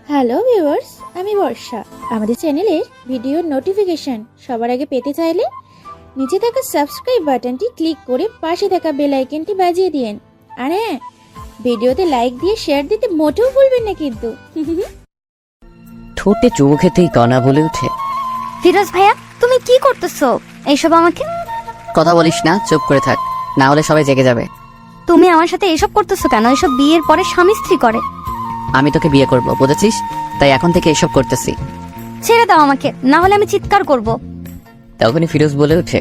Hello viewers, আমি বর্ষা। আমাদের চ্যানেলের ভিডিও নোটিফিকেশন সবার আগে পেতে চাইলে নিচে থাকা সাবস্ক্রাইব বাটনটি ক্লিক করে পাশে থাকা বেল আইকনটি বাজিয়ে দিন। আর হ্যাঁ, ভিডিওতে লাইক দিয়ে শেয়ার দিতে মোটেও ভুলবেন না কিন্তু। ঠোঁটে চুমু খেতেই কণা বলে ওঠে, ফিরোজ ভাইয়া, তুমি কি করতেছো এইসব? আমাকে কথা বলিস না, চুপ করে থাক, না হলে সবাই জেগে যাবে। তুমি আমার সাথে এসব করতেছো কেন? এসব বিয়ের পরে স্বামী স্ত্রী করে। আমি তোকে বিয়ে করব, বুঝেছিস? তাই এখন থেকে এসব করতেছি। ছেড়ে দাও আমাকে, না হলে আমি চিৎকার করব। তখনই ফিরোজ বলে ওঠে,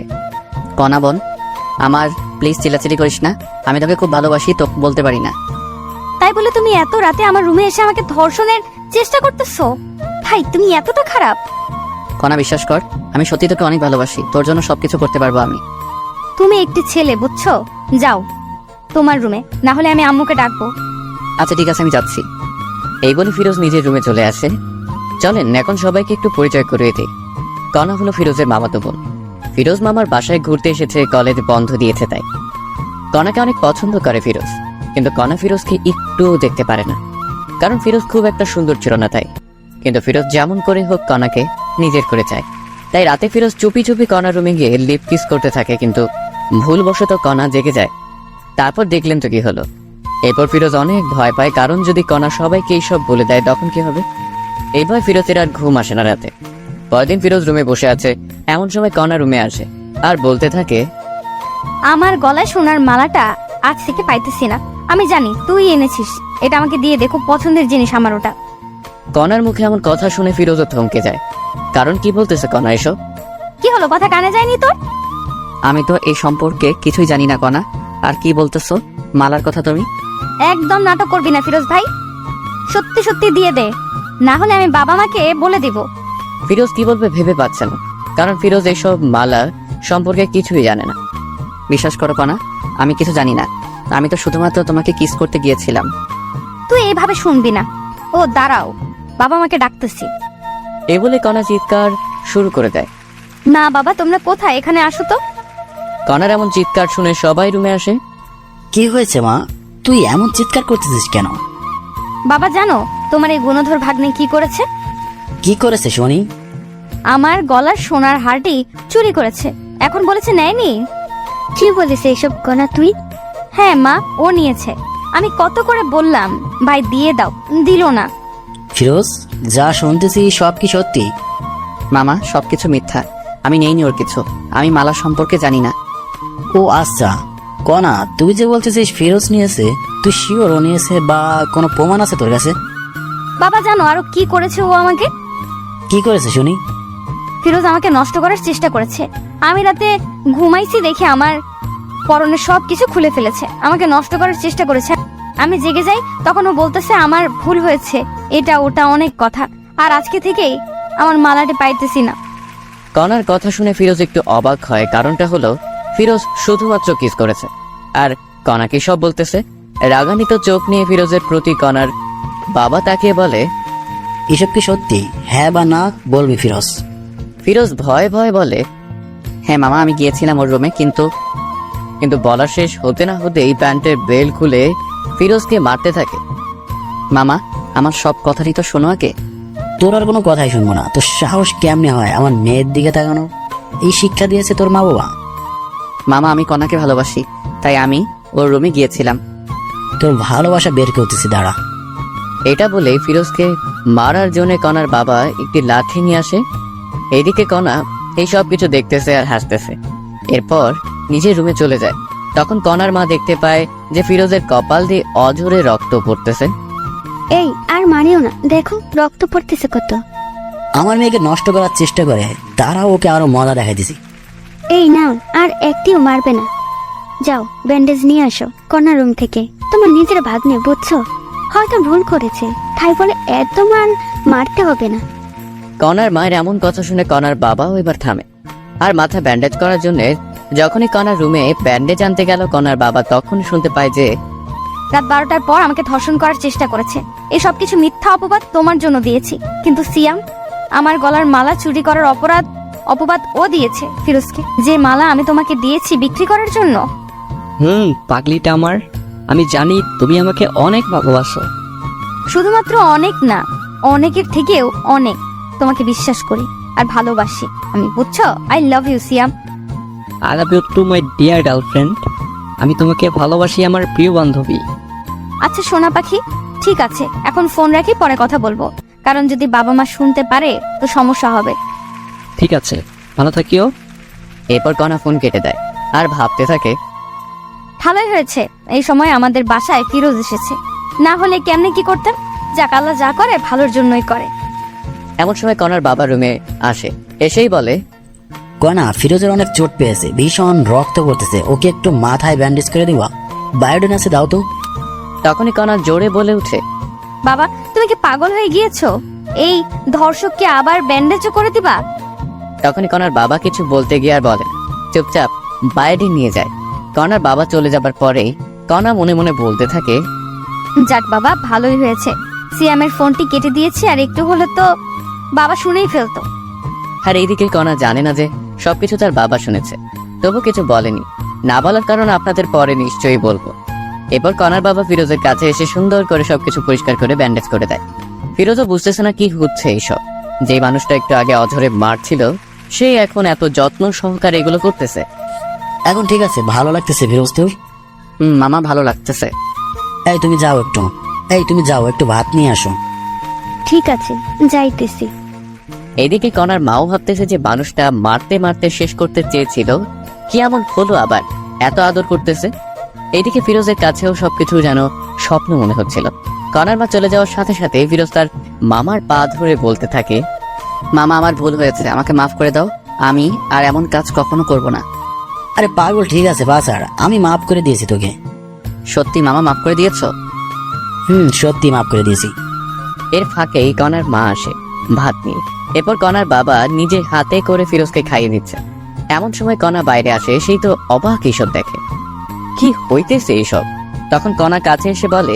কণা বোন, আমার প্লিজ চিল্লাচিল্লি করিস না। আমি তোকে খুব ভালোবাসি, তো বলতে পারি না। তাই বলে তুমি এত রাতে আমার রুমে এসে আমাকে ধর্ষণের চেষ্টা করতেছো? ভাই, তুমি এতটা খারাপ? কণা, বিশ্বাস কর, আমি সত্যি তোকে অনেক ভালোবাসি। তোর জন্য সবকিছু করতে পারবো আমি। তুমি একটি ছেলে, বুঝছো? যাও তোমার রুমে, না হলে আমি আম্মুকে ডাকবো। আচ্ছা ঠিক আছে, আমি যাচ্ছি। এই বলে ফিরোজ নিজের রুমে চলে আসে। চলেন এখন সবাইকে একটু পরিচয় করিয়ে দিই। কণা হলো ফিরোজের মামাতো বোন। ফিরোজ মামার বাসায় ঘুরতে এসেছে, কলেজ বন্ধ দিয়েছে তাই। কণাকে অনেক পছন্দ করে ফিরোজ, কিন্তু কণা ফিরোজকে একটুও দেখতে পারে না, কারণ ফিরোজ খুব একটা সুন্দর ছিল না তাই। কিন্তু ফিরোজ যেমন করে হোক কণাকে নিজের করে চায়। তাই রাতে ফিরোজ চুপি চুপি কণার রুমে গিয়ে লিপ কিস করতে থাকে, কিন্তু ভুলবশত কণা জেগে যায়। তারপর দেখলেন তো কি হলো। এরপর ফিরোজ অনেক ভয় পায়, কারণ যদি কণা সবাইকে এইসব বলে দেয় তখন কি হবে। এই ভয় ফিরোজের আর ঘুম আসে না রাতে। পরদিন ফিরোজ রুমে বসে আছে, এমন সময় কণা রুমে আসে আর বলতে থাকে, আমার গলায় সোনার মালাটা আজ থেকে পাইতেছি না। আমি জানি তুই এনেছিস, এটা আমাকে দিয়ে দে, খুব পছন্দের জিনিস আমার ওটা। কণার মুখে এমন কথা শুনে ফিরোজও থমকে যায়, কারণ কি বলতেছে কণা এসব? কি হলো, কথা কানে যায়নি তোর? আমি তো এই সম্পর্কে কিছুই জানি না কণা। আর কি বলতেছো মালার কথা তুমি? একদম নাটক করবি না ফিরোজ ভাই, সত্যি সত্যি দিয়ে দে, না হলে আমি বাবা মাকে বলে দিব। ফিরোজ কি বলবে ভেবে পাচ্ছে না, কারণ ফিরোজ এইসব মালা সম্পর্কে কিছুই জানে না। বিশ্বাস করো কণা, আমি কিছু জানি না। আমি তো শুধুমাত্র তোমাকে কিস করতে গিয়েছিলাম। তুই এইভাবে শুনবি না। ও দাঁড়াও, বাবা মাকে ডাকতেছি। এ বলে কণা চিৎকার শুরু করে দেয়। না বাবা, তোমরা কোথায়? এখানে আসো তো। কণার এমন চিৎকার শুনে সবাই রুমে আসে। কি হয়েছে মা, তুই এমন চিৎকার করতেছিস কেন? বাবা জানো তোমার এই গুণধর ভাগ্নে কি করেছে? কি করেছে শুনি? আমার গলার সোনার হারটি চুরি করেছে। এখন বলেছে নেয়নি। কি বলেছে এসব গনা তুই? হ্যাঁ মা, ও নিয়েছে। আমি কত করে বললাম ভাই দিয়ে দাও, দিল না। ফিরোজ, যা শুনতেছি সব কি সত্যি? মামা, সবকিছু মিথ্যা। আমি নেইনি ওর কিছু। আমি মালা সম্পর্কে জানি না। ও আচ্ছা, কনা তুই যে বলতেছিস ফিরোজ নিয়েছে, তুই শিওর ও নিয়েছে বা কোনো প্রমাণ আছে তোর কাছে? বাবা জানো আরো কি করেছে ও আমাকে? কি করেছে শুনি? ফিরোজ আমাকে নষ্ট করার চেষ্টা করেছে। আমি রাতে ঘুমাইছি দেখে আমার পরনের সব কিছু খুলে ফেলেছে, আমাকে নষ্ট করার চেষ্টা করেছে। আমি জেগে যাই, তখন ও বলতেছে আমার ভুল হয়েছে, এটা ওটা অনেক কথা। আর আজকে থেকেই আমার মালাটি পাইতেছি না। কণার কথা শুনে ফিরোজ একটু অবাক হয়। কারণটা হলো ফিরোজ শুধুমাত্র কিস করেছে, আর কণা কি সব বলতেছে। রাগান্বিত চোখ নিয়ে ফিরোজের প্রতি কণার বাবা তাকিয়ে বলে, এসব কি সত্যি? হ্যাঁ বা না বলবি ফিরোজ। ফিরোজ ভয়ে ভয়ে বলে, হ্যাঁ মামা, আমি গিয়েছিলাম ওর রুমে, কিন্তু বলা শেষ হতে না হতেই প্যান্টের বেল খুলে ফিরোজকে মারতে থাকে। মামা, আমার সব কথারই তো শোনো আগে। তোর আর কোনো কথাই শুনবো না। তোর সাহস কেমনে হয় আমার মেয়ের দিকে তাকানো? এই শিক্ষা দিয়েছে তোর মা বাবা? মামা, আমি কণাকে ভালোবাসি, তাই আমি ওর রুমে গিয়েছিলাম। তোর ভালোবাসা বের করতেছি, দাঁড়া। এটা বলে ফিরোজকে মারার জন্য কণার বাবা একটি লাঠি নিয়ে আসে। এইদিকে কণা এই সব কিছু দেখতেছে আর হাসতেছে। এরপর নিজের রুমে চলে যায়। তখন কণার মা দেখতে পায় যে ফিরোজের কপাল দিয়ে অঝরে রক্ত পড়তেছে। এই আর মানিও না, দেখো রক্ত পড়তেছে কত। আমার মেয়েকে নষ্ট করার চেষ্টা করে, তারা ওকে আরো মজা দেখাই দিছি। এই নাও, আর একটিও মারবে না। যাও ব্যান্ডেজ নিয়ে আসো কর্নার রুম থেকে। তোমার নিজের ভাগ্নে, বুঝছো? হয়তো ভুল করেছে, তাই বলে এত মারতে হবে না। কণার মায়ের এমন কথা শুনে কণার বাবাও এবার থামে, আর মাথা ব্যান্ডেজ করার জন্য যখনই কণার রুমে ব্যান্ডেজ আনতে গেল, কণার বাবা তখন শুনতে পায় যে রাত 12টার পর আমাকে ধর্ষণ করার চেষ্টা করেছে। এই সব কিছু মিথ্যা অপবাদ তোমার জন্য দিয়েছি, কিন্তু সিয়াম, আমার গলার মালা চুরি করার অপবাদ ও দিয়েছে ফিরোজকে, যে মালা আমি তোমাকে দিয়েছি বিক্রি করার জন্য। পাগলিটা আমার, আমি জানি তুমি আমাকে অনেক ভালোবাসো। শুধুমাত্র অনেক না, অনেকের থেকেও অনেক তোমাকে বিশ্বাস করি আর ভালোবাসি আমি, বুঝছো? I love you Siam. I love you too my dear girlfriend. আমি তোমাকে ভালোবাসি আমার প্রিয় বান্ধবী। আচ্ছা সোনা পাখি, ঠিক আছে, এখন ফোন রাখি, পরে কথা বলবো, কারণ যদি বাবা মা শুনতে পারে তো সমস্যা হবে। ঠিক আছে, ভালো থাকিও। এরপর কণা ফোন কেটে দেয় আর ভাবতে থাকে, ভালোই হয়েছে এই সময় আমাদের বাসায় ফিরোজ এসেছে, না হলে কেমনে কি করতাম। যাক, আল্লাহ যা করে ভালোর জন্যই করে। এমন সময় কণার বাবা রুমে আসে, এসেই বলে, কনা, ফিরোজের অনেক চোট পেয়েছে, ভীষণ রক্ত পড়তেছে, ওকে একটু মাথায় ব্যান্ডেজ করে দিবা, বায়োডিন আছে দাও তো। তখনই কণা জোরে বলে উঠে, বাবা তুমি কি পাগল হয়ে গিয়েছো? এই ধর্ষককে আবার ব্যান্ডেজও করে দিবা? তখনই কণার বাবা কিছু বলতে গিয়ে আর বলে না, চুপচাপ বায়োডিন নিয়ে যায়। কণার বাবা চলে যাবার পরেই কণা মনে মনে বলতে থাকে, যাক বাবা, ভালোই হয়েছে সিয়ামের ফোনটি কেটে দিয়েছি, আর একটু হলে তো বাবা শুনেই ফেলতো। আর এইদিকে কণা জানে না যে সবকিছু তার বাবা শুনেছে, তবু কিছু বলেনি। না বলার কারণ আপনাদের পরে নিশ্চয়ই বলবো। এরপর কণার বাবা ফিরোজের কাছে এসে সুন্দর করে সবকিছু পরিষ্কার করে ব্যান্ডেজ করে দেয়। ফিরোজও বুঝতেছে না কি হচ্ছে এইসব। যে মানুষটা একটু আগে অঝরে মারছিল, সে এখন এত যত্ন সহকারে এগুলো করতেছে। এখন ঠিক আছে, ভালো লাগতেছে ফিরোজ তোর? মামা ভালো লাগতেছে। এই তুমি যাও একটু ভাত নিয়ে আসো। ঠিক আছে, যাইতেছি। এদিকে কণার মাও ভাবতেছে যে মানুষটা মারতে মারতে শেষ করতে চেয়েছিল, কি এমন হলো আবার এত আদর করতেছে। এদিকে ফিরোজের কাছেও সবকিছু যেন স্বপ্ন মনে হচ্ছিল। কণার মা চলে যাওয়ার সাথে সাথে ফিরোজ তার মামার পা ধরে বলতে থাকে, মামা আমার ভুল হয়েছে, আমাকে মাফ করে দাও, আমি আর এমন কাজ কখনো করব না। আরে পাগল, ঠিক আছে বাছাড়, আমি মাফ করে দিয়েছি তোকে। সত্যি মামা মাফ করে দিয়েছো? সত্যি মাফ করে দিয়েছি। এর ফাঁকেই কণার মা আসে ভাত নিয়ে। এরপর কণার বাবা নিজে হাতে করে ফিরোজকে খাইয়ে দিচ্ছে। এমন সময় কণা বাইরে আসে, সেই তো অবাক এইসব দেখে, কি হইতেছে এইসব। তখন কণা কাছে এসে বলে,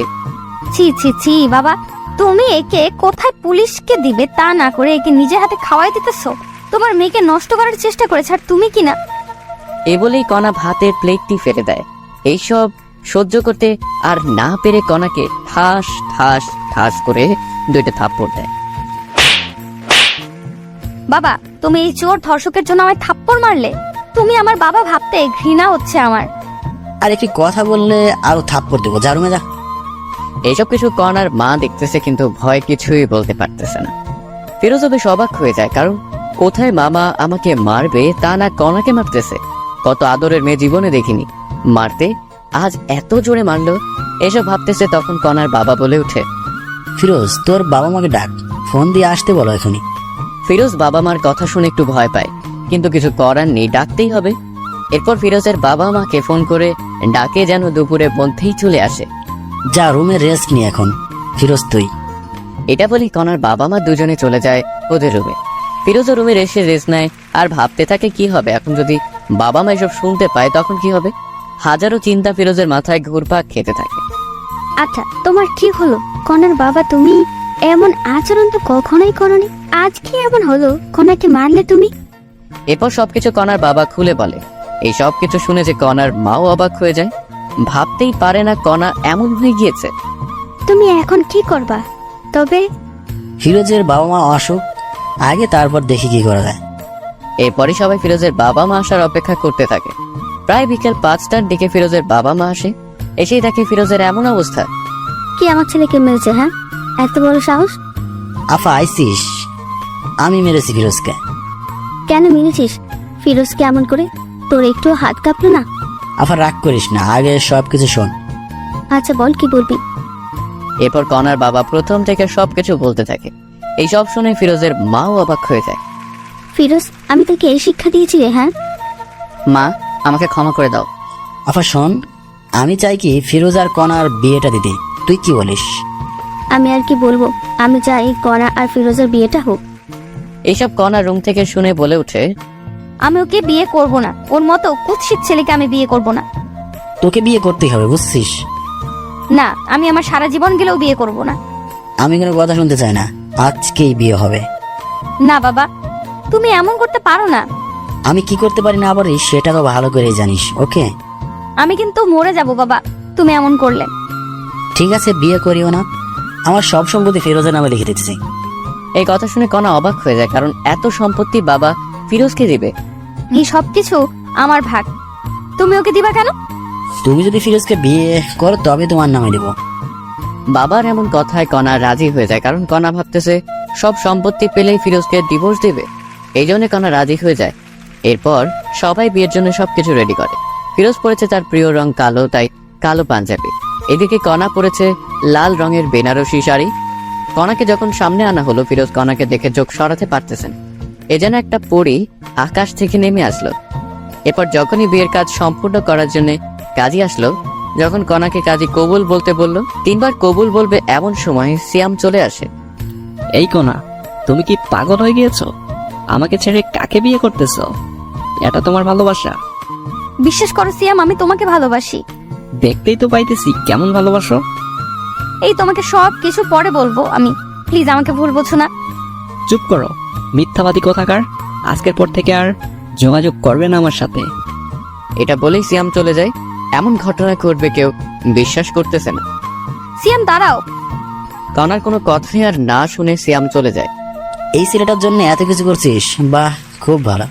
ছি ছি ছি বাবা, তুমি একে কোথায় পুলিশকে দিবে তা না করে একে নিজে হাতে খাওয়াই দিতেছো। তোমার মেয়েকে নষ্ট করার চেষ্টা করেছে, আর তুমি কি না। এ বলেই কণা ভাতের প্লেটটি ফেলে দেয়। এইসব সহ্য করতে আর না পেরে কণাকে ঠাস ঠাস ঠাস করে 2টা থাপ্পড় দেয়। বাবা তুমি এই চোর ধর্ষকের জন্য আমায় থাপ্পড় মারলে? তুমি আমার বাবা ভাবতে ঘৃণা হচ্ছে আমার। আর একটি কথা বললে আরো থাপ্পড় দেবো, যা রুমে যা। এইসব কিছু কণার মা দেখতেছে, কিন্তু ভয় কিছুই বলতে পারতেছে না। ফিরোজও বেশ অবাক হয়ে যায়, কারণ কোথায় মামা আমাকে মারবে তা না কণাকে মারতেছে। কত আদরের মেয়ে জীবনে দেখিনি, মারতে আজ এত জোরে মারলো। এসব ভাবতেছে, তখন কণার বাবা বলে উঠে, ফিরোজ তোর বাবা মাকে ডাক, ফোন দিয়ে আসতে বলো এখনই। ফিরোজ বাবা মার কথা শুনে একটু ভয় পায়, কিন্তু কিছু করার নেই, ডাকতেই হবে। এরপর ফিরোজের বাবা মাকে ফোন করে ডাকে যেন দুপুরের মধ্যেই চলে আসে। যা রুমে রেস্ট নি এখন, ফিরোজ তুই। এটা বলি কণার বাবা মা দুজনে চলে যায় ওদের রুমে। ফিরোজও রুমে এসে রেস্ট নেয় আর ভাবতে থাকে কি হবে এখন যদি বাবা মা এসব শুনতে পায়, তখন কি হবে। হাজারো চিন্তা ফিরোজের মাথায় ঘুরপাক খেতে থাকে। আচ্ছা তোমার কি হলো কনার বাবা? তুমি এমন আচরণ তো কখনোই করনি, আজ কি এমন হলো? কনাকে মারলে তুমি? এরপর সবকিছু কণার বাবা খুলে বলে। এই সব কিছু শুনে যে কণার মাও অবাক হয়ে যায়, ভাবতেই পারে না কণা এমন হয়ে গিয়েছে। তুমি এখন কি করবা? তবে ফিরোজের বাবা মা আসুক আগে, তারপর দেখি কি করা যায়। এরপরই সবাই ফিরোজের বাবা মা আসার অপেক্ষা করতে থাকে। প্রায় বিকেল 5টার দিকে ফিরোজের বাবা মা আসে। এসেই দেখে ফিরোজের এমন অবস্থা। কি আমার ছেলেকে মেরেছে? হ্যাঁ, এত বড় সাহস! আফা আইসিস? আমি মেরেছি ফিরোজকে। কেন মেরেছিস ফিরোজকে এমন করে? তোর একটু হাত কাঁপলো না? আফা রাগ করিস না, আগে সবকিছু শোন। আচ্ছা বল, কি বলবি? এরপর কণার বাবা প্রথম থেকে সবকিছু বলতে থাকে। এই সব শুনে ফিরোজের মাও অবাক হয়ে যায়। ফিরোজ, আমি তোকে এই শিক্ষা দিয়েছি রে? হ্যাঁ মা, আমাকে ক্ষমা করে দাও। আফা শোন, আমি চাই কি ফিরোজ আর কণার বিয়েটা দিতে, তুই কি বলিস? আমি আর কি বলবো, আমি চাই কণা আর ফিরোজের বিয়েটা হোক। এইসব কণা রুম থেকে শুনে বলে উঠে, আমি ওকে বিয়ে করব না, ওর মতো কুৎসিত ছেলেকে আমি বিয়ে করব না। তোকে বিয়ে করতেই হবে, বুঝছিস? না, আমি আমার সারা জীবন গেলেও বিয়ে করব না। আমি কোনো কথা শুনতে চাই না, আজকেই বিয়ে হবে। না বাবা, তুমি এমন করতে পারো না। আমি কি করতে পারি না পারি সেটা তো ভালো করেই জানিস, ওকে? আমি কিন্তু মরে যাব বাবা তুমি এমন করলে। ঠিক আছে, বিয়ে করিও না, আমার সব সম্পত্তি ফিরোজের নামে লিখে দিতেছি। এই কথা শুনে কণা অবাক হয়ে যায়, কারণ এত সম্পত্তি বাবা ফিরোজকে দিবে। এই সব কিছু আমার ভাগ, তুমি ওকে দিবা কেন? তুমি যদি ফিরোজকে বিয়ে করো তবে তোমার নামে দেবো। বাবার এমন কথায় কণা রাজি হয়ে যায়, কারণ কণা ভাবতেছে সব সম্পত্তি পেলেই ফিরোজকে ডিভোর্স দিবে। এই জন্য কণা রাজি হয়ে যায়। এরপর সবাই বিয়ের জন্য সবকিছু রেডি করে। ফিরোজ পরেছে তার প্রিয় রং কালো, তাই কালো পাঞ্জাবি। এদিকে কণা পরেছে লাল রঙের বেনারসি শাড়ি। কণাকে যখন সামনে আনা হলো, ফিরোজ কণাকে দেখে চোখ সরাতে পারতেছেন। এ যেন একটা পরী আকাশ থেকে নেমে আসলো। এরপর যখনই বিয়ের কাজ সম্পূর্ণ করার জন্য কাজী আসলো, যখন কণাকে কাজী কবুল বলতে বলল, 3 বার কবুল বলবে এমন সময় সিয়াম চলে আসে। এই কোনা, তুমি কি পাগল হয়ে গিয়েছো? আমাকে ছেড়ে কাকে বিয়ে করতেছো? এটা তোমার ভালোবাসা? বিশ্বাস করো সিয়াম, আমি তোমাকে ভালোবাসি। দেখতেই তো পাইতেছি কেমন ভালোবাসো। এই তোমাকে সব কিছু পরে বলবো আমি, প্লিজ আমাকে ভুল বোঝো না। চুপ করো, মিথ্যাবাদী কোথাকার। আজকের পর থেকে আর যোগাযোগ করবে না আমার সাথে। এটা বলেই সিয়াম চলে যায়। এমন ঘটনা ঘটবে কেউ বিশ্বাস করতেছে না। সিয়াম দাঁড়াও। কণার কোনো কথাই আর না শুনে সিয়াম চলে যায়। এই ছেলেটার জন্য এত কিছু করছিস, বাহ খুব ভালো।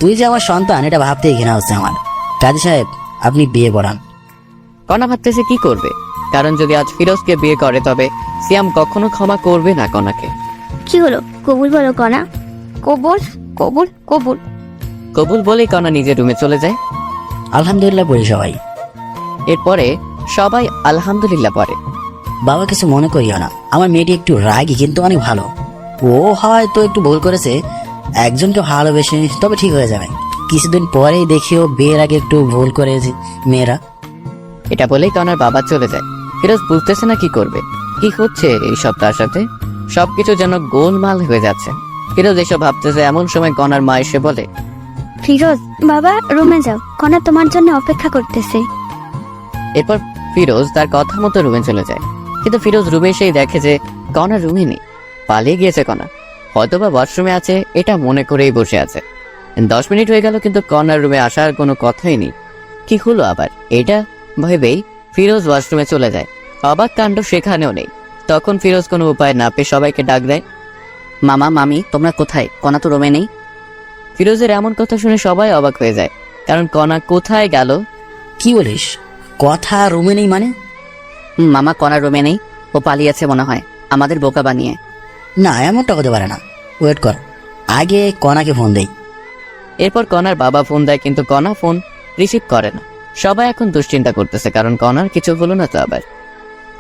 তুই যে আমার সন্তান এটা ভাবতেই ঘৃণা হচ্ছে আমার। কাজী সাহেব, আপনি বিয়ে পড়ান। কণা ভাবতেছে কি করবে, কারণ যদি আজ ফিরোজকে বিয়ে করে তবে সিয়াম কখনো ক্ষমা করবে না কণাকে। কি হলো, কবুল বলো কণা। কবুল কবুল কবুল। কবুল বলেই কণা নিজের রুমে চলে যায়। আলহামদুলিল্লাহ বলি সবাই। এরপরে সবাই আলহামদুলিল্লাহ পড়ে। বাবা কিছু মনে করিও না, আমার মেয়েটি একটু রাগী কিন্তু অনেক ভালো। ও হয়তো একটু ভুল করেছে, একজনকে ভালোবেসে, তবে ঠিক হয়ে যাবে। কিছুদিন পরেই দেখিও বিয়ের আগে একটু ভুল করেছে মেয়েরা। এটা বলেই কণার বাবা চলে যায়। ফিরোজ বুঝতেছে না কি করবে, কি হচ্ছে এইসব তার সাথে। সবকিছু যেন গোলমাল হয়ে যাচ্ছে। ফিরোজ এসব ভাবতেছে, এমন সময় কণার মা এসে বলে, ফিরোজ বাবা রুমে যাও, কণা তোমার জন্য অপেক্ষা করতেছে। এরপর ফিরোজ তার কথা মতো রুমে চলে যায়। কিন্তু ফিরোজ রুমে এসেই দেখে যে কণা রুমে নেই, পালিয়ে গিয়েছে কণা। হয়তোবা ওয়াশরুমে আছে, এটা মনে করেই বসে আছে। 10 মিনিট হয়ে গেল কিন্তু কণার রুমে আসার কোনো কথাই নেই। কি হলো আবার এটা ভেবেই ফিরোজ ওয়াশরুমে চলে যায়। অবাক কাণ্ড সেখানেও নেই। তখন ফিরোজ কোনো উপায় না পেয়ে সবাইকে ডাক দেয়, মামা মামি তোমরা কোথায়? কণা তো রুমে নেই। ফিরোজের এমন কথা শুনে সবাই অবাক হয়ে যায়, কারণ কণা কোথায় গেল। কি বলিস, কথা রুমে নেই মানে? মামা কণা রুমে নেই, ও পালিয়েছে মনে হয় আমাদের বোকা বানিয়ে। না, এমনটা হতে পারে না। ওয়েট কর, আগে কণাকে ফোন দেই। এরপর কণার বাবা ফোন দেয়, কিন্তু কণা ফোন রিসিভ করে না। সবাই এখন দুশ্চিন্তা করতেছে, কারণ কণার কিছু হলো না তো আবার।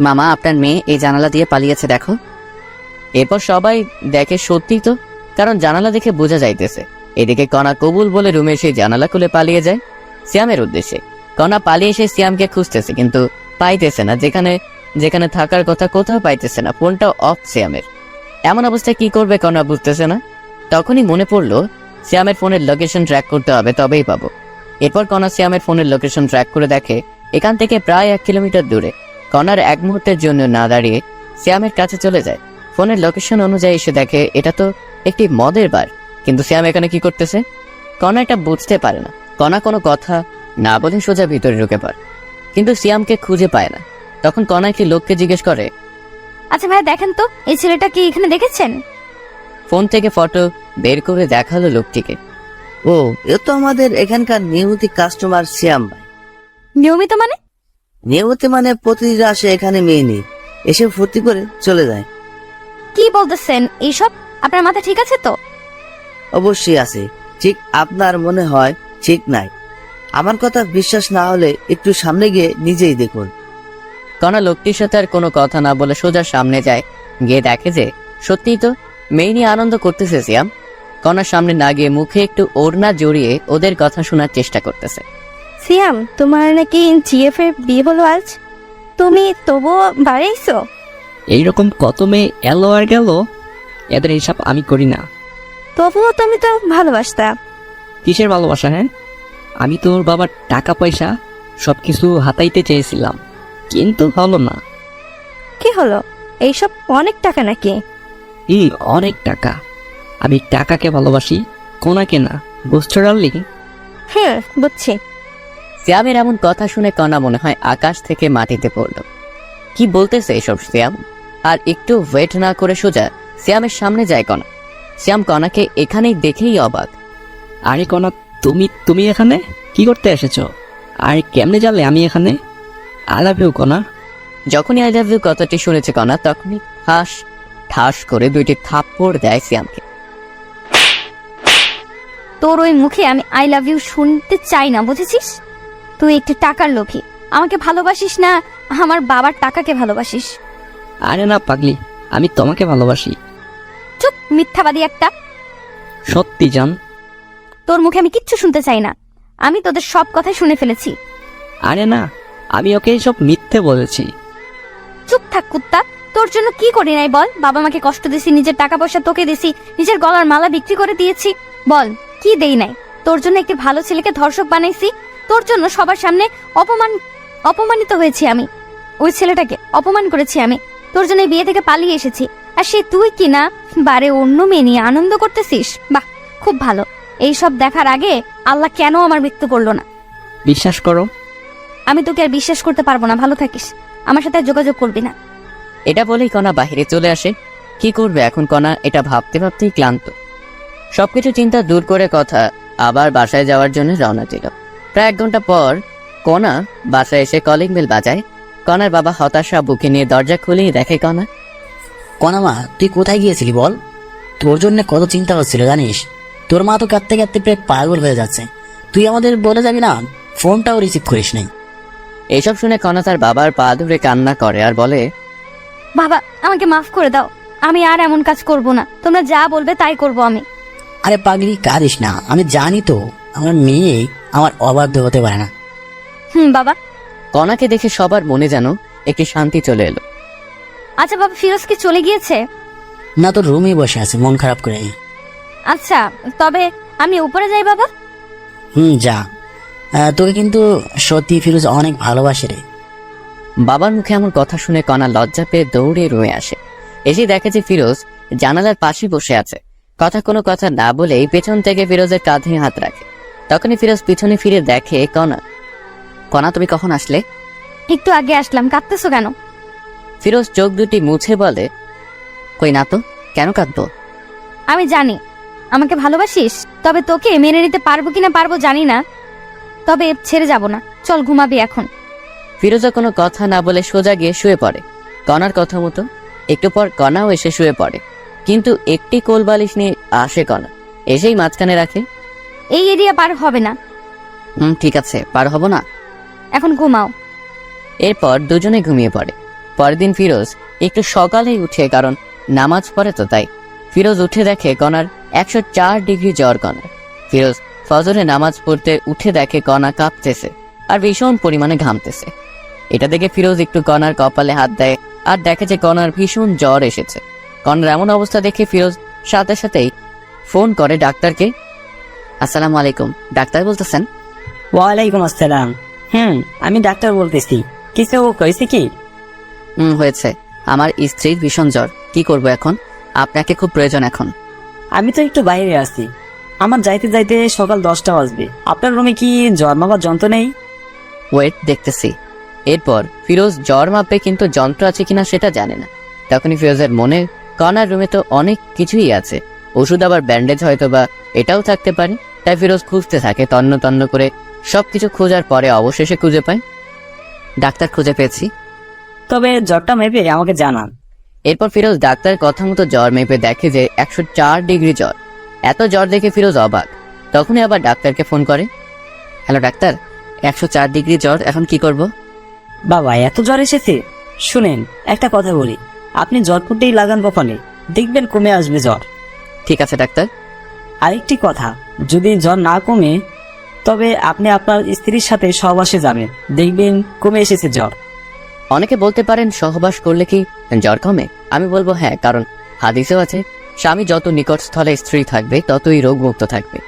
মামা আপনার মেয়ে এই জানালা দিয়ে পালিয়েছে দেখো। এরপর সবাই দেখে সত্যি তো, কারণ জানালা দেখে বোঝা যাইতেছে। এদিকে কণা কবুল বলে রুমে সেই জানালা খুলে পালিয়ে যায় সিয়ামের উদ্দেশ্যে। কণা পালিয়ে এসে সিয়ামকে খুঁজতেছে, কিন্তু পাইতেছে না। যেখানে যেখানে থাকার কথা কোথাও পাইতেছে না। ফোনটা অফ সিয়ামের। এমন অবস্থায় কি করবে কণা বুঝতেছে না। তখনই মনে পড়লো সিয়ামের ফোনের লোকেশন ট্র্যাক করতে হবে, তবেই পাবো। এরপর কণা সিয়ামের ফোনের লোকেশন ট্র্যাক করে দেখে এখান থেকে প্রায় 1 কিলোমিটার দূরে। কণার এক মুহূর্তের জন্য না দাঁড়িয়ে সিয়ামের কাছে চলে যায়। ফোনের লোকেশন অনুযায়ী এসে দেখে এটা তো একটি মদের বার, কিন্তু সিয়াম এখানে কি করতেছে? কণা এটা বুঝতে পারে না। কণা কোনো কথা না বলে সোজা ভিতরে ঢুকে পড়ে, কিন্তু সিয়ামকে খুঁজে পায় না। তখন কণা একটি লোককে জিজ্ঞেস করে, আচ্ছা ভাই দেখেন তো এই ছেলেটা কি এখানে দেখেছেন? ফোন থেকে ফটো বের করে দেখালো লোকটিকে। ও, এ তো আমাদের এখানকার নিয়মিত কাস্টমার শ্যাম ভাই। নিয়মিত মানে? নিয়মিত মানে প্রতিদিন আসে এখানে মেয়ে নিয়ে, এসে ফুর্তি করে চলে যায়। কি বলতেছেন এইসব? আপনার মাথা ঠিক আছে তো? অবশ্যই আছে, ঠিক আপনার মনে হয় ঠিক নাই। আমার কথা বিশ্বাস না হলে একটু সামনে গিয়ে নিজেই দেখুন। কণা লোকটির সাথে আর কোনো কথা না বলে সোজা সামনে যায়। গিয়ে দেখে যে সত্যিই তো মেয়ে নিয়ে আনন্দ করতেছে সিয়াম। কণার সামনে না গিয়ে মুখে একটু ওড়না জড়িয়ে ওদের কথা শোনার চেষ্টা করতেছে। সিয়াম, তোমার নাকি জিএফ এর বিয়ে হলো আজ, তুমি তবুও বাড়াইছো? এইরকম কত মেয়ে এলো আর গেল, এদের হিসাব আমি করি না। তবুও তুমি তো ভালোবাসতা। কিসের ভালোবাসা? হ্যাঁ, আমি তোর বাবার টাকা পয়সা সবকিছু হাতাইতে চেয়েছিলাম, কিন্তু হলো না। কি হলো? এইসব অনেক টাকা নাকি? অনেক টাকা। আমি টাকাকে ভালোবাসি, কোনাকে না। বুঝছো ডার্লিং? বুঝছি। সিয়ামের এমন কথা শুনে কণা মনে হয় আকাশ থেকে মাটিতে পড়ল। কি বলতেছে এসব সিয়াম? আর একটু ওয়েট না করে সোজা সিয়ামের সামনে যায় কণা। সিয়াম কণাকে এখানেই দেখেই অবাক। আরে কনা, তুমি এখানে কি করতে এসেছো? আর কেমনে জানলে আমি এখানে? আই লাভ ইউ কনা। যখনই আই লাভ ইউ কথাটি শুনেছে কণা, তখনই ঠাস করে 2টি থাপ্পড় দেয় সিয়ামকে। তোর ওই মুখে আমি আই লাভ ইউ শুনতে চাই না, বুঝেছিস? তুই একটু টাকার লোভী। আমাকে ভালোবাসিস না, আমার বাবার টাকাকে ভালোবাসিস। আরে না পাগলি, আমি তোমাকে ভালোবাসি। চুপ, মিথ্যাবাদী একটা। সত্যি জান। তোর মুখে আমি কিচ্ছু শুনতে চাই না। আমি তোদের সব কথাই শুনে ফেলেছি। আরে না, আমি ওকে সব মিথ্যে বলেছি। চুপ থাক কুত্তা। তোর জন্য কি করি নাই বল? বাবা মাকে কষ্ট দিছি, নিজের টাকা পয়সা তোকে দিছি, নিজের গলার মালা বিক্রি করে দিয়েছি। বল কি দেই নাই? তোর জন্য একটি ভালো ছেলেকে ধর্ষক বানাইছি। তোর জন্য সবার সামনে অপমানিত হয়েছি আমি। ওই ছেলেটাকে অপমান করেছি আমি। তোর জন্য এই বিয়ে থেকে পালিয়ে এসেছি। আর সে তুই কি না বারে অন্য মেয়ে নিয়ে আনন্দ করতেছিস? বাহ, খুব ভালো। এইসব দেখার আগে আল্লাহ কেন আমার মৃত্যু করলো না? বিশ্বাস করো, আমি তোকে আর বিশ্বাস করতে পারবো না। ভালো থাকিস, আমার সাথে আর যোগাযোগ করবি না। এটা বলেই কণা বাহিরে চলে আসে। কি করবে এখন কণা, এটা ভাবতে ভাবতেই ক্লান্ত। সবকিছু চিন্তা দূর করে কথা আবার বাসায় যাওয়ার জন্য রওনা দিল। প্রায় 1 ঘন্টা পর কণা বাসায় এসে কলিং বেল বাজায়। কণার বাবা হতাশা বুকে নিয়ে দরজা খুলেই দেখে কণা। কনা মা, তুই কোথায় গিয়েছিলি বল? তোর জন্য কত চিন্তা হচ্ছিল জানিস। তোর মা তো কাঁদতে কাঁদতে প্রায় পাগল হয়ে যাচ্ছে। তুই আমাদের বলে যাবি না, ফোনটাও রিসিভ করিস নাই। এসব শুনে কণা তার বাবার পা ধরে কান্না করে আর বলে, বাবা আমাকে মাফ করে দাও। আমি আর এমন কাজ করব না। তোমরা যা বলবে তাই করব আমি। আরে পাগলি, কাঁদিস না। আমি জানি তো আমার মেয়ে আমার অবাধ্য হতে পারে না। বাবা। কণাকে দেখে সবার মনে যেন একটি শান্তি চলে এলো। আচ্ছা বাবা, ফিরোজ কি চলে গিয়েছে? না, তোর রুমে বসে আছে মন খারাপ করে। আচ্ছা, তবে আমি উপরে যাই বাবা। যা। তোকে কিন্তু সত্যি ফিরোজ অনেক ভালোবাসে রে। বাবার মুখে এমন কথা শুনে কণা লজ্জা পেয়ে দৌড়ে রুমে আসে। এসে দেখে যে ফিরোজ জানালার পাশে বসে আছে। কোনো কথা না বলেই পেছন থেকে ফিরোজের কাঁধে হাত রাখে। তখনই ফিরোজ পিছনে ফিরে দেখে কণা তুমি কখন আসলে? একটু আগে আসলাম। কাঁদতেছো কেন? ফিরোজ চোখ দুটি মুছে বলে, কই না তো, কেন কাঁদবো? আমি জানি আমাকে ভালোবাসিস, তবে তোকে মেনে নিতে পারবো কিনা পারবো জানি না, তবে ছেড়ে যাব না। চল ঘুমাবি এখন। ফিরোজা কোনো কথা না বলে সোজা গিয়ে শুয়ে পড়ে কণার কথা মতো। একটু পর কণাও এসে শুয়ে পড়ে, কিন্তু একটি কোল বালিশ নিয়ে আসে কণা, এসেই মাঝখানে রাখে। এই এরিয়া পার হবে না। ঠিক আছে, পার হব না। এখন ঘুমাও। এরপর দুজনে ঘুমিয়ে পড়ে। পরের দিন ফিরোজ একটু সকালেই উঠে, কারণ নামাজ পড়ে তো তাই। ফিরোজ উঠে দেখে কণার 104 ডিগ্রি জ্বর। কণার ফিরোজ ফজরে নামাজ পড়তে উঠে দেখে কণা কাঁপতেছে আর ভীষণ পরিমাণে ঘামতেছে। এটা দেখে ফিরোজ একটু কণার কপালে হাত দেয় আর দেখে যে কণার ভীষণ জ্বর এসেছে। কণার এমন অবস্থা দেখে ফিরোজ সাথে সাথেই ফোন করে ডাক্তারকে। আসসালামু আলাইকুম, ডাক্তার বলতেছেন? ওয়ালাইকুম আসসালাম। আমি ডাক্তার বলতেছি। কিছু কইছে কি? হয়েছে, আমার স্ত্রীর ভীষণ জ্বর। কি করব এখন? আপনাকে খুব প্রয়োজন এখন। আমি তো একটু বাইরে আছি। আমার যাইতে যাইতে সকাল 10টা বাজবে। আপনার রুমে কি জ্বর মাপার যন্ত্র নেই? ওয়েট, দেখতেছি। এরপর ফিরোজ জ্বর মাপে, কিন্তু যন্ত্র আছে কিনা সেটা জানে না। তখনই ফিরোজের মনে, কণার রুমে তো অনেক কিছুই আছে, ওষুধ আবার ব্যান্ডেজ হয়তো বা এটাও থাকতে পারে। তাই ফিরোজ খুঁজতে থাকে তন্ন তন্ন করে। সবকিছু খোঁজার পরে অবশেষে খুঁজে পায়। ডাক্তার, খুঁজে পেয়েছি। তবে জ্বরটা মেপে আমাকে জানান। এরপর ফিরোজ ডাক্তারের কথা মতো জ্বর মেপে দেখে যে 104 ডিগ্রি জ্বর। এত জ্বর দেখে ফিরোজ অবাক। তখনই আবার ডাক্তারকে ফোন করে। হ্যালো ডাক্তার, 104 ডিগ্রি জ্বর, এখন কি করব? বাবা, এত জ্বর এসেছে? শুনেন, একটা কথা বলি। আপনি জ্বর ফুটেই লাগান কপালে, দেখবেন কমে আসবে জ্বর। ঠিক আছে ডাক্তার। আরেকটি কথা, যদি জ্বর না কমে তবে আপনি আপনার স্ত্রীর সাথে সহবাসে যাবেন, দেখবেন কমে এসেছে জ্বর। অনেকে বলতে পারেন সহবাস করলে কি জ্বর কমে? আমি বলবো হ্যাঁ, কারণ হাদিসেও আছে স্বামী যত নিকট স্থলে স্ত্রী থাকবে ততই রোগমুক্ত থাকবে।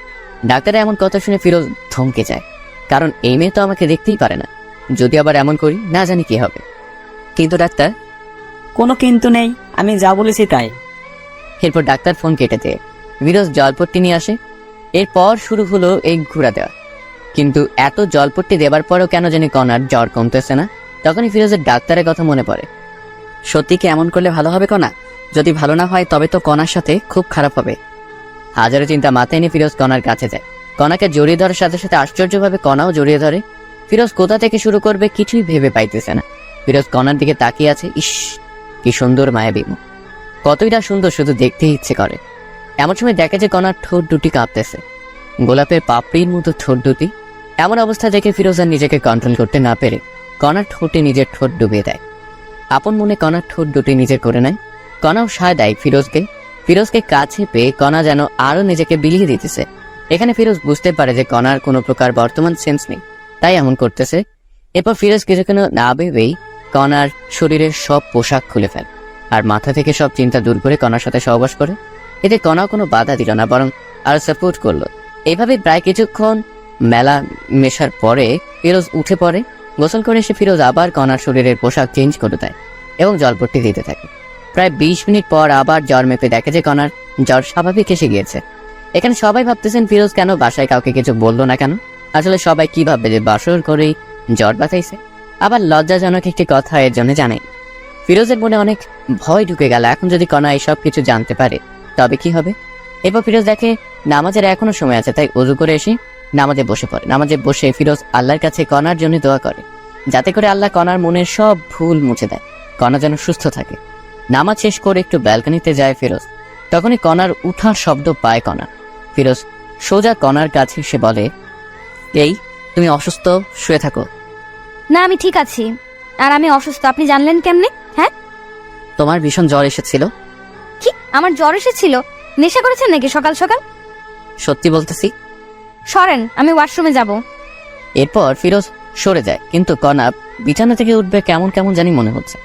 ডাক্তারের এমন কথা শুনে ফিরোজ থমকে যায়, কারণ এই মেয়ে তো আমাকে দেখতেই পারে না। যদি আবার এমন করি, না জানি কি হবে। কিন্তু ডাক্তার? কোনো কিন্তু নেই, আমি যা বলেছি তাই। এরপর ডাক্তার ফোন কেটে দিয়ে ফিরোজ জলপট্টি নিয়ে আসে। এরপর শুরু হলো এই ঘুরা দেওয়া। কিন্তু এত জলপট্টি দেবার পরেও কেন জানি কণার জ্বর কমতেছে না। তখনই ফিরোজের ডাক্তারের কথা মনে পড়ে। সত্যি কি এমন করলে ভালো হবে কণা? যদি ভালো না হয় তবে তো কণার সাথে খুব খারাপ হবে। হাজারো চিন্তা মাথায় নিয়ে ফিরোজ কণার কাছে যায়। কণাকে জড়িয়ে ধরার সাথে সাথে আশ্চর্যভাবে কণাও জড়িয়ে ধরে। ফিরোজ কোথা থেকে শুরু করবে কিছুই ভেবে পাইতেছে না। ফিরোজ কণার দিকে তাকিয়ে আছে। ইস, কি সুন্দর মায়াবী মুখ, কতইটা সুন্দর, শুধু দেখতেই ইচ্ছে করে। এমন সময় দেখে যে কণার ঠোঁট দুটি কাঁপতেছে, গোলাপের পাপড়ির মতো ঠোঁট দুটি। এমন অবস্থা দেখে ফিরোজ আর নিজেকে কন্ট্রোল করতে না পেরে কণার ঠোঁটে নিজের ঠোঁট ডুবিয়ে দেয়। আপন মনে কণার ঠোঁট দুটি নিজের করে নেয়। কণাও সায় দেয় ফিরোজকে। ফিরোজকে কাছে পেয়ে কণা যেন আরো নিজেকে বিলিয়ে দিতেছে। এখানে ফিরোজ বুঝতে পারে যে কণার কোনো প্রকার বর্তমান সেন্স নেই, তাই এমন করতেছে। এরপর ফিরোজ কিছুক্ষণ না ভেবেই কণার শরীরের সব পোশাক খুলে ফেলে আর মাথা থেকে সব চিন্তা দূর করে কণার সাথে সহবাস করে। এতে কণা কোনো বাধা দিল না, বরং আরো সাপোর্ট করলো। এইভাবে প্রায় কিছুক্ষণ মেলা মেশার পরে ফিরোজ উঠে পড়ে। গোসল করে এসে ফিরোজ আবার কণার শরীরের পোশাক চেঞ্জ করে দেয় এবং জলপট্টি দিতে থাকে। প্রায় 20 মিনিট পর আবার জ্বর মেপে দেখে যে কণার জ্বর স্বাভাবিক এসে গিয়েছে। এখানে সবাই ভাবতেছেন ফিরোজ কেন বাসায় কাউকে কিছু বললো না কেন। আসলে সবাই কি ভাববে যে বাসর করেই জ্বর বাঁচাইছে। আবার লজ্জাজনক একটি কথা এর জন্য জানেন। ফিরোজের মনে অনেক ভয় ঢুকে গেল, এখন যদি কণা এইসব কিছু জানতে পারে তবে কি হবে। এরপর ফিরোজ দেখে নামাজের এখনো সময় আছে, তাই ওযু করে এসে নামাজে বসে পড়ে। নামাজে বসে ফিরোজ আল্লাহর কাছে কণার জন্য দোয়া করে, যাতে করে আল্লাহ কণার মনের সব ভুল মুছে দেয়, কণা যেন সুস্থ থাকে। নামাজ শেষ করে একটু ব্যালকনিতে যায় ফিরোজ। তখনই কণার উঠার শব্দ পায় কণা। ফিরোজ সোজা কণার কাছে এসে বলে, এই তুমি অসুস্থ, শুয়ে থাকো। না, আমি ঠিক আছি। আর আমি অসুস্থ আপনি জানলেন কেমনে? হ্যাঁ, তোমার ভীষণ জ্বর এসেছিল। কি আমার জ্বর এসেছিল? নেশা করেছেন নাকি সকাল সকাল? সত্যি বলতেছি। সরেন, আমি ওয়াশরুমে যাব। এরপর ফিরোজ সরে যায়, কিন্তু কণা বিছানা থেকে উঠবে কেমন কেমন জানি মনে হচ্ছে।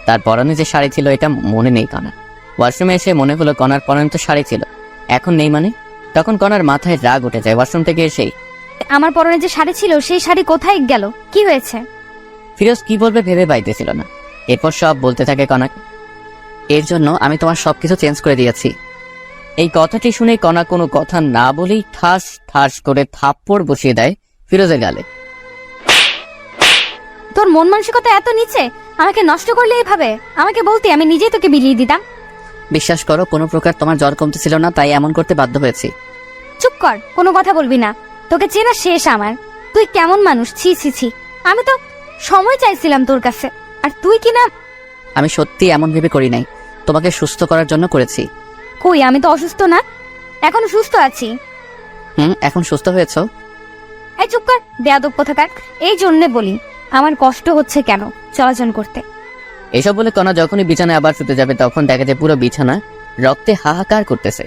তার পরনে যে শাড়ি ছিল এটা মনে নেই কণার। ওয়াশরুমে এসে মনে হলো কণার পরনে তো শাড়ি ছিল, এখন নেই মানে। তখন কণার মাথায় রাগ উঠে যায়। ওয়াশরুম থেকে এসেই আমার পরনে যে শাড়ি ছিল সেই শাড়ি কোথায় গেল? কি হয়েছে? ফিরোজ কি বলবে ভেবে পাইতেছিল না। এরপর সব বলতে থাকে কণাকে, এর জন্য আমি তোমার সবকিছু চেঞ্জ করে দিয়েছি। এই কথাটি শুনে কণা কোনো কথা না বলেই ঠাস ঠাস করে থাপ্পড় বসিয়ে দেয় ফিরোজের গালে। তোর মন মানসিকতা এত নিচে, আমাকে নষ্ট করলে এইভাবে? আমাকে বলতে আমি নিজেই তোকে বিলিয়ে দিতাম। বিশ্বাস করো, কোনো প্রকার তোমার জ্বর কমতেছিল না, তাই এমন করতে বাধ্য হয়েছি। চুপ কর, কোনো কথা বলবি না। তোকে চেনা শেষ আমার। তুই কেমন মানুষ, ছি ছি ছি। আমি তো সময় চাইছিলাম তোর কাছে, আর তুই কিনা। আমি সত্যি এমন ভেবে করি নাই, তোমাকে সুস্থ করার জন্য করেছি। কই, আমি তো অসুস্থ না, এখনো সুস্থ আছি। এখন সুস্থ হয়েছ। এই চুপ কর, বেয়াদব কোথাকার। এই জন্যে বলি আমার কষ্ট হচ্ছে কেন চলাচল করতে। এসব বলে কণা যখনই বিছানায় আবার শুতে যাবে তখন দেখে যে পুরো বিছানা রক্তে হাহাকার করতেছে।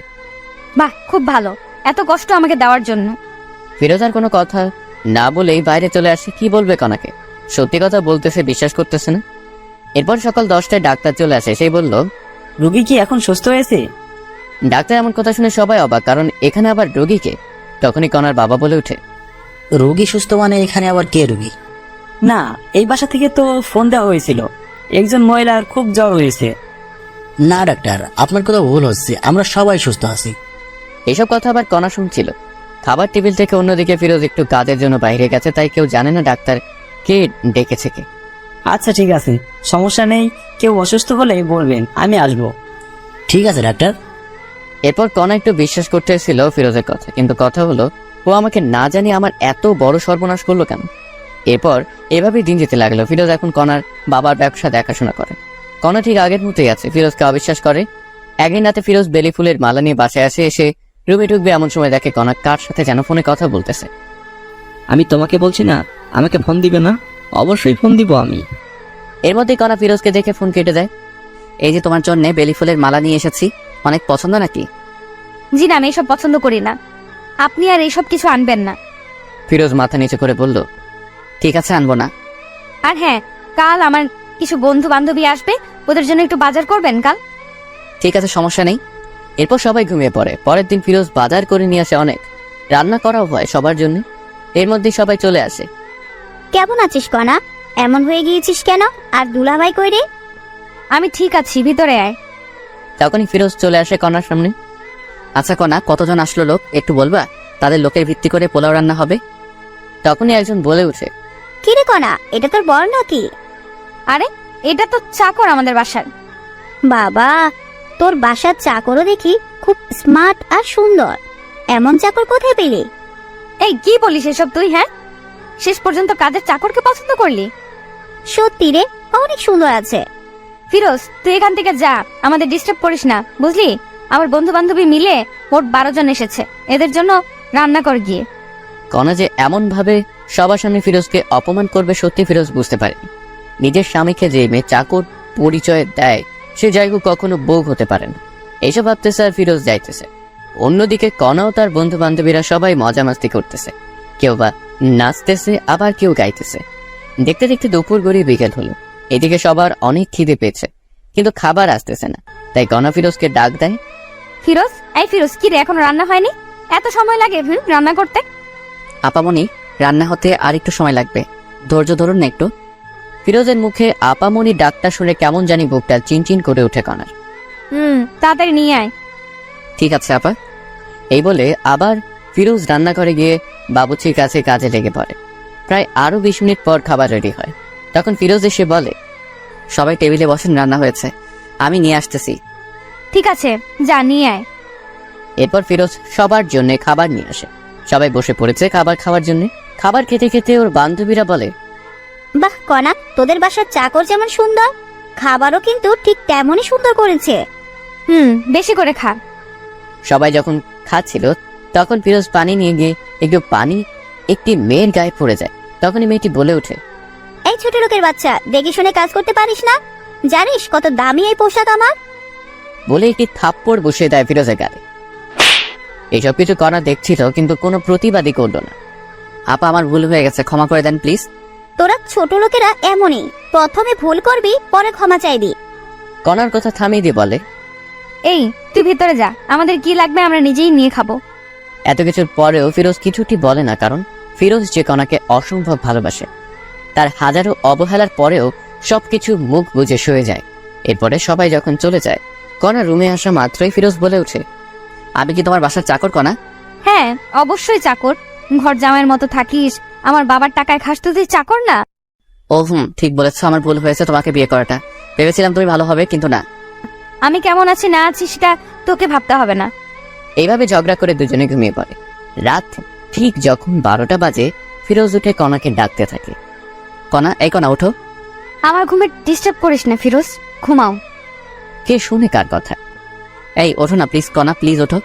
বাহ, খুব ভালো, এত কষ্ট আমাকে দেওয়ার জন্য। ফিরোজ আর কোনো কথা না বলেই বাইরে চলে আসে। কি বলবে কণাকে, সত্যি কথা বলতেছে, বিশ্বাস করতেছে না। এরপর সকাল 10টায় ডাক্তার চলে আসে। সেই বলল, রোগী কি এখন সুস্থ হয়েছে? ডাক্তার এমন কথা শুনে সবাই অবাক, কারণ এখানে আবার রোগীকে। তখনই কণার বাবা বলে ওঠে, রোগী সুস্থ মানে এখানে আবার কে রোগী? না, এই বাসা থেকে তো ফোন দেওয়া হয়েছিল, একজন মহিলার খুব জ্বর হয়েছে। না ডাক্তার, আপনার কথা ভুল হচ্ছে, আমরা সবাই সুস্থ আছি। এসব কথা আবার কণা শুনছিল। খাবার টেবিল থেকে অন্যদিকে ফিরোজ একটু কাজের জন্য বাইরে গেছে, তাই কেউ জানে না ডাক্তার কে ডেকেছে কে। আচ্ছা ঠিক আছে, সমস্যা নেই, কেউ অসুস্থ হলে বলবেন, আমি আসবো। ঠিক আছে ডাক্তার। এরপর কণা একটু বিশ্বাস করতেছিল ফিরোজের কথা, কিন্তু কথা হলো ও আমাকে না জানি আমার এত বড় সর্বনাশ করলো কেন। এরপর এভাবেই দিন যেতে লাগলো। ফিরোজ এখন কণার বাবার ব্যবসা দেখাশোনা করে। কণা ঠিক আগের মতোই আছে, ফিরোজকে অবিশ্বাস করে। একদিন রাতে ফিরোজ বেলি ফুলের মালা নিয়ে বাসায় আসে। এসে রুমে ঢুকবে এমন সময় দেখে কণা কার সাথে যেন ফোনে কথা বলতেছে। আমি তোমাকে বলছি না আমাকে ফোন দিবে না? অবশ্যই ফোন দিব আমি। এর মধ্যে কণা ফিরোজকে দেখে ফোন কেটে দেয়। এই যে তোমার জন্য বেলি ফুলের মালা নিয়ে এসেছি, অনেক পছন্দ নাকি? জি না, আমি এইসব পছন্দ করি না। আপনি আর এইসব কিছু আনবেন না। ফিরোজ মাথা নিচু করে বলল, ঠিক আছে, আনবো না। আর হ্যাঁ, কাল আমার কিছু বন্ধু বান্ধবী আসবে, ওদের জন্য একটু বাজার করবেন কাল। ঠিক আছে, সমস্যা নেই। এরপর সবাই ঘুমিয়ে পড়ে। পরের দিন ফিরোজ বাজার করে নিয়ে আসে অনেক, রান্না করাও হয় সবার জন্য। এর মধ্যে সবাই চলে আসে। কেমন আছিস কণা? এমন হয়ে গিয়েছিস কেন? আর দুলাভাই কই রে? আমি ঠিক আছি, ভিতরে আয়। তখনই ফিরোজ চলে আসে কণার সামনে। আচ্ছা কণা, কতজন আসলো লোক একটু বলবা? তাদের লোকের ভিত্তি করে পোলাও রান্না হবে। তখনই একজন বলে উঠে, কি রে কণা, এটা তোর বর নাকি? আরে এটা তো চাকর আমাদের বাসার। বাবা, তোর বাসার চাকরও দেখি খুব স্মার্ট আর সুন্দর। এমন চাকর কোথায় পেলি? এই কি বলিস এসব তুই? হ্যাঁ, শেষ পর্যন্ত কাজের চাকরকে পছন্দ করলি? সত্যি রে, অনেক সুন্দর আছে। ফিরোজ, তুই এখান থেকে যা, আমাদের ডিস্টার্ব করিস না, বুঝলি? আমার বন্ধু বান্ধবী মিলে মোট 12 জন এসেছে, এদের জন্য রান্না কর গিয়ে। কণা যে এমন ভাবে সবার সামনে ফিরোজকে অপমান করবে সত্যি ফিরোজ বুঝতে পারেনি। নিজের স্বামীকে যে মেয়ে চাকর পরিচয় দেয় সে যাই হোক কখনো বউ হতে পারে না, এইসব ভাবতেছে আর ফিরোজ যাইতেছে। অন্যদিকে কণা ও তার বন্ধু বান্ধবীরা সবাই মজা মাস্তি করতেছে, কেউ বা নাচতেছে আবার কেউ গাইতেছে। দেখতে দেখতে দুপুর গড়িয়ে বিকেল হলো। এদিকে সবার অনেক খিদে পেয়েছে কিন্তু খাবার আসতেছে না, তাই কণা ফিরোজকে ডাক দেয়। ফিরোজ, এই ফিরোজ, কি রে এখনো রান্না হয়নি? এত সময় লাগে রান্না করতে? আপামনি, রান্না হতে আর একটু সময় লাগবে, ধৈর্য ধরুন না একটু। ফিরোজের মুখে আপামনি ডাকটা শুনে কেমন জানি বুকটা চিনচিন করে ওঠে কণার। তাড়াতাড়ি নিয়ে আয়। ঠিক আছে আপা। এই বলে আবার ফিরোজ রান্নাঘরে গিয়ে বাবুর্চির কাছে কাজে লেগে পড়ে। প্রায় আরো 20 মিনিট পর খাবার রেডি হয়। তখন ফিরোজ এসে বলে, সবাই টেবিলে বসেন, রান্না হয়েছে, আমি নিয়ে আসতেছি। ঠিক আছে, যা নিয়ে আয়। এরপর ফিরোজ সবার জন্য খাবার নিয়ে আসে। সবাই বসে পড়েছে খাবার খাওয়ার জন্য। খাবার খেতে খেতে ওর বান্ধবীরা বলে, বাহ কনা, তোদের বাসার চাকর যেমন সুন্দর, খাবারও কিন্তু ঠিক তেমনই সুন্দর করেছে। বেশি করে খা। সবাই যখন খাচ্ছিল তখন ফিরোজ পানি নিয়ে গিয়ে একটু পানি একটি মেয়ের গায়ে পড়ে যায়। তখনই মেয়েটি বলে ওঠে, এই ছোট লোকের বাচ্চা, দেখে শুনে কাজ করতে পারিস না? জানিস কত দামি এই পোশাক আমার? বলে একটি থাপ্পড় বসিয়ে দেয় ফিরোজের গায়ে। এইসব কিছু কণা দেখছিল কিন্তু কোনো প্রতিবাদই করলো না। আপা, আমার ভুল হয়ে গেছে, ক্ষমা করে দেন প্লিজ। তোরা ছোট লোকেরা এমনই, প্রথমে ভুল করবি পরে ক্ষমা চাইবি। কণার কথা থামিয়ে দিয়ে বলে, এই তুই ভিতরে যা, আমাদের কি লাগবে আমরা নিজেই নিয়ে খাবো। এত কিছুর পরেও ফিরোজ কিছুটি বলে না, কারণ ফিরোজ যে কণাকে অসম্ভব ভালোবাসে। তার হাজারো অবহেলার পরেও সবকিছু মুখ বুজে সয়ে যায়। এরপরে সবাই যখন চলে যায়, কণা রুমে আসা মাত্রই ফিরোজ বলে ওঠে, আমি কি তোমার বাসার চাকর কণা? হ্যাঁ, অবশ্যই চাকর। ঘর জামাইয়ের মতো থাকিস, আমার বাবার টাকায় খাস, তুই চাকর না? ও ঠিক বলেছ, আমার ভুল হয়েছে তোমাকে বিয়ে করাটা। ভেবেছিলাম তুমি ভালো হবে, কিন্তু না। আমি কেমন আছি না আছি সেটা তোকে ভাবতে হবে না। এইভাবে ঝগড়া করে দুজনে ঘুমিয়ে পড়ে। রাত ঠিক যখন 12টা বাজে ফিরোজ উঠে কণাকে ডাকতে থাকে, কণা, এই কণা ওঠো। আমার ঘুমে ডিস্টার্ব করিস না ফিরোজ, ঘুমাও। কে শুনে কার কথা? এই ওঠো না প্লিজ কণা, প্লিজ ওঠো।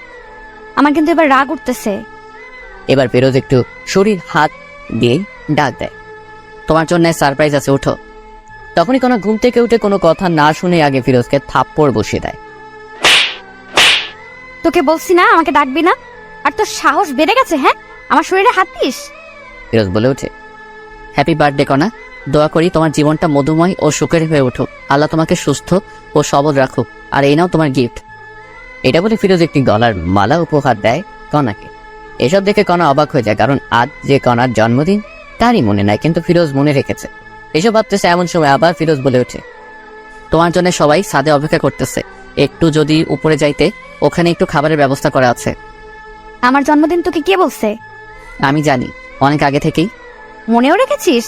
আমার কিন্তু এবার রাগ উঠতেছে। এবার ফিরোজ একটু শরীর হাত দিয়ে ডাক দেয়, তোমার জন্য সারপ্রাইজ আছে, ওঠো। তখনই কণা ঘুম থেকে উঠে কোনো কথা না শুনে আগে ফিরোজকে থাপ্পড় বসিয়ে দেয়। তোকে বলছি না আমাকে ডাকবি না, আর তোর সাহস বেড়ে গেছে? হ্যাঁ, আমার শরীরে হাত দিস? ফিরোজ বলে ওঠে, হ্যাপি বার্থডে কণা, দোয়া করি তোমার জীবনটা মধুময় ও সুখের হয়ে উঠুক, আল্লাহ তোমাকে সুস্থ ও সবল রাখুক, আর এই নাও তোমার গিফট। এটা বলে ফিরোজ একটি গলার মালা উপহার দেয় কণাকে। এসব দেখে কণা অবাক হয়ে যায়, কারণ আজ যে কণার জন্মদিন তারই মনে নাই, কিন্তু ফিরোজ মনে রেখেছে। এসব ভাবতেছে এমন সময় আবার ফিরোজ বলে ওঠে, তোমার জন্য সবাই ছাদে অপেক্ষা করতেছে, একটু যদি উপরে যাইতে, ওখানে একটু খাবারের ব্যবস্থা করা আছে। আমার জন্মদিন তোকে কে বলছে? আমি জানি, অনেক আগে থেকেই। মনেও রেখেছিস?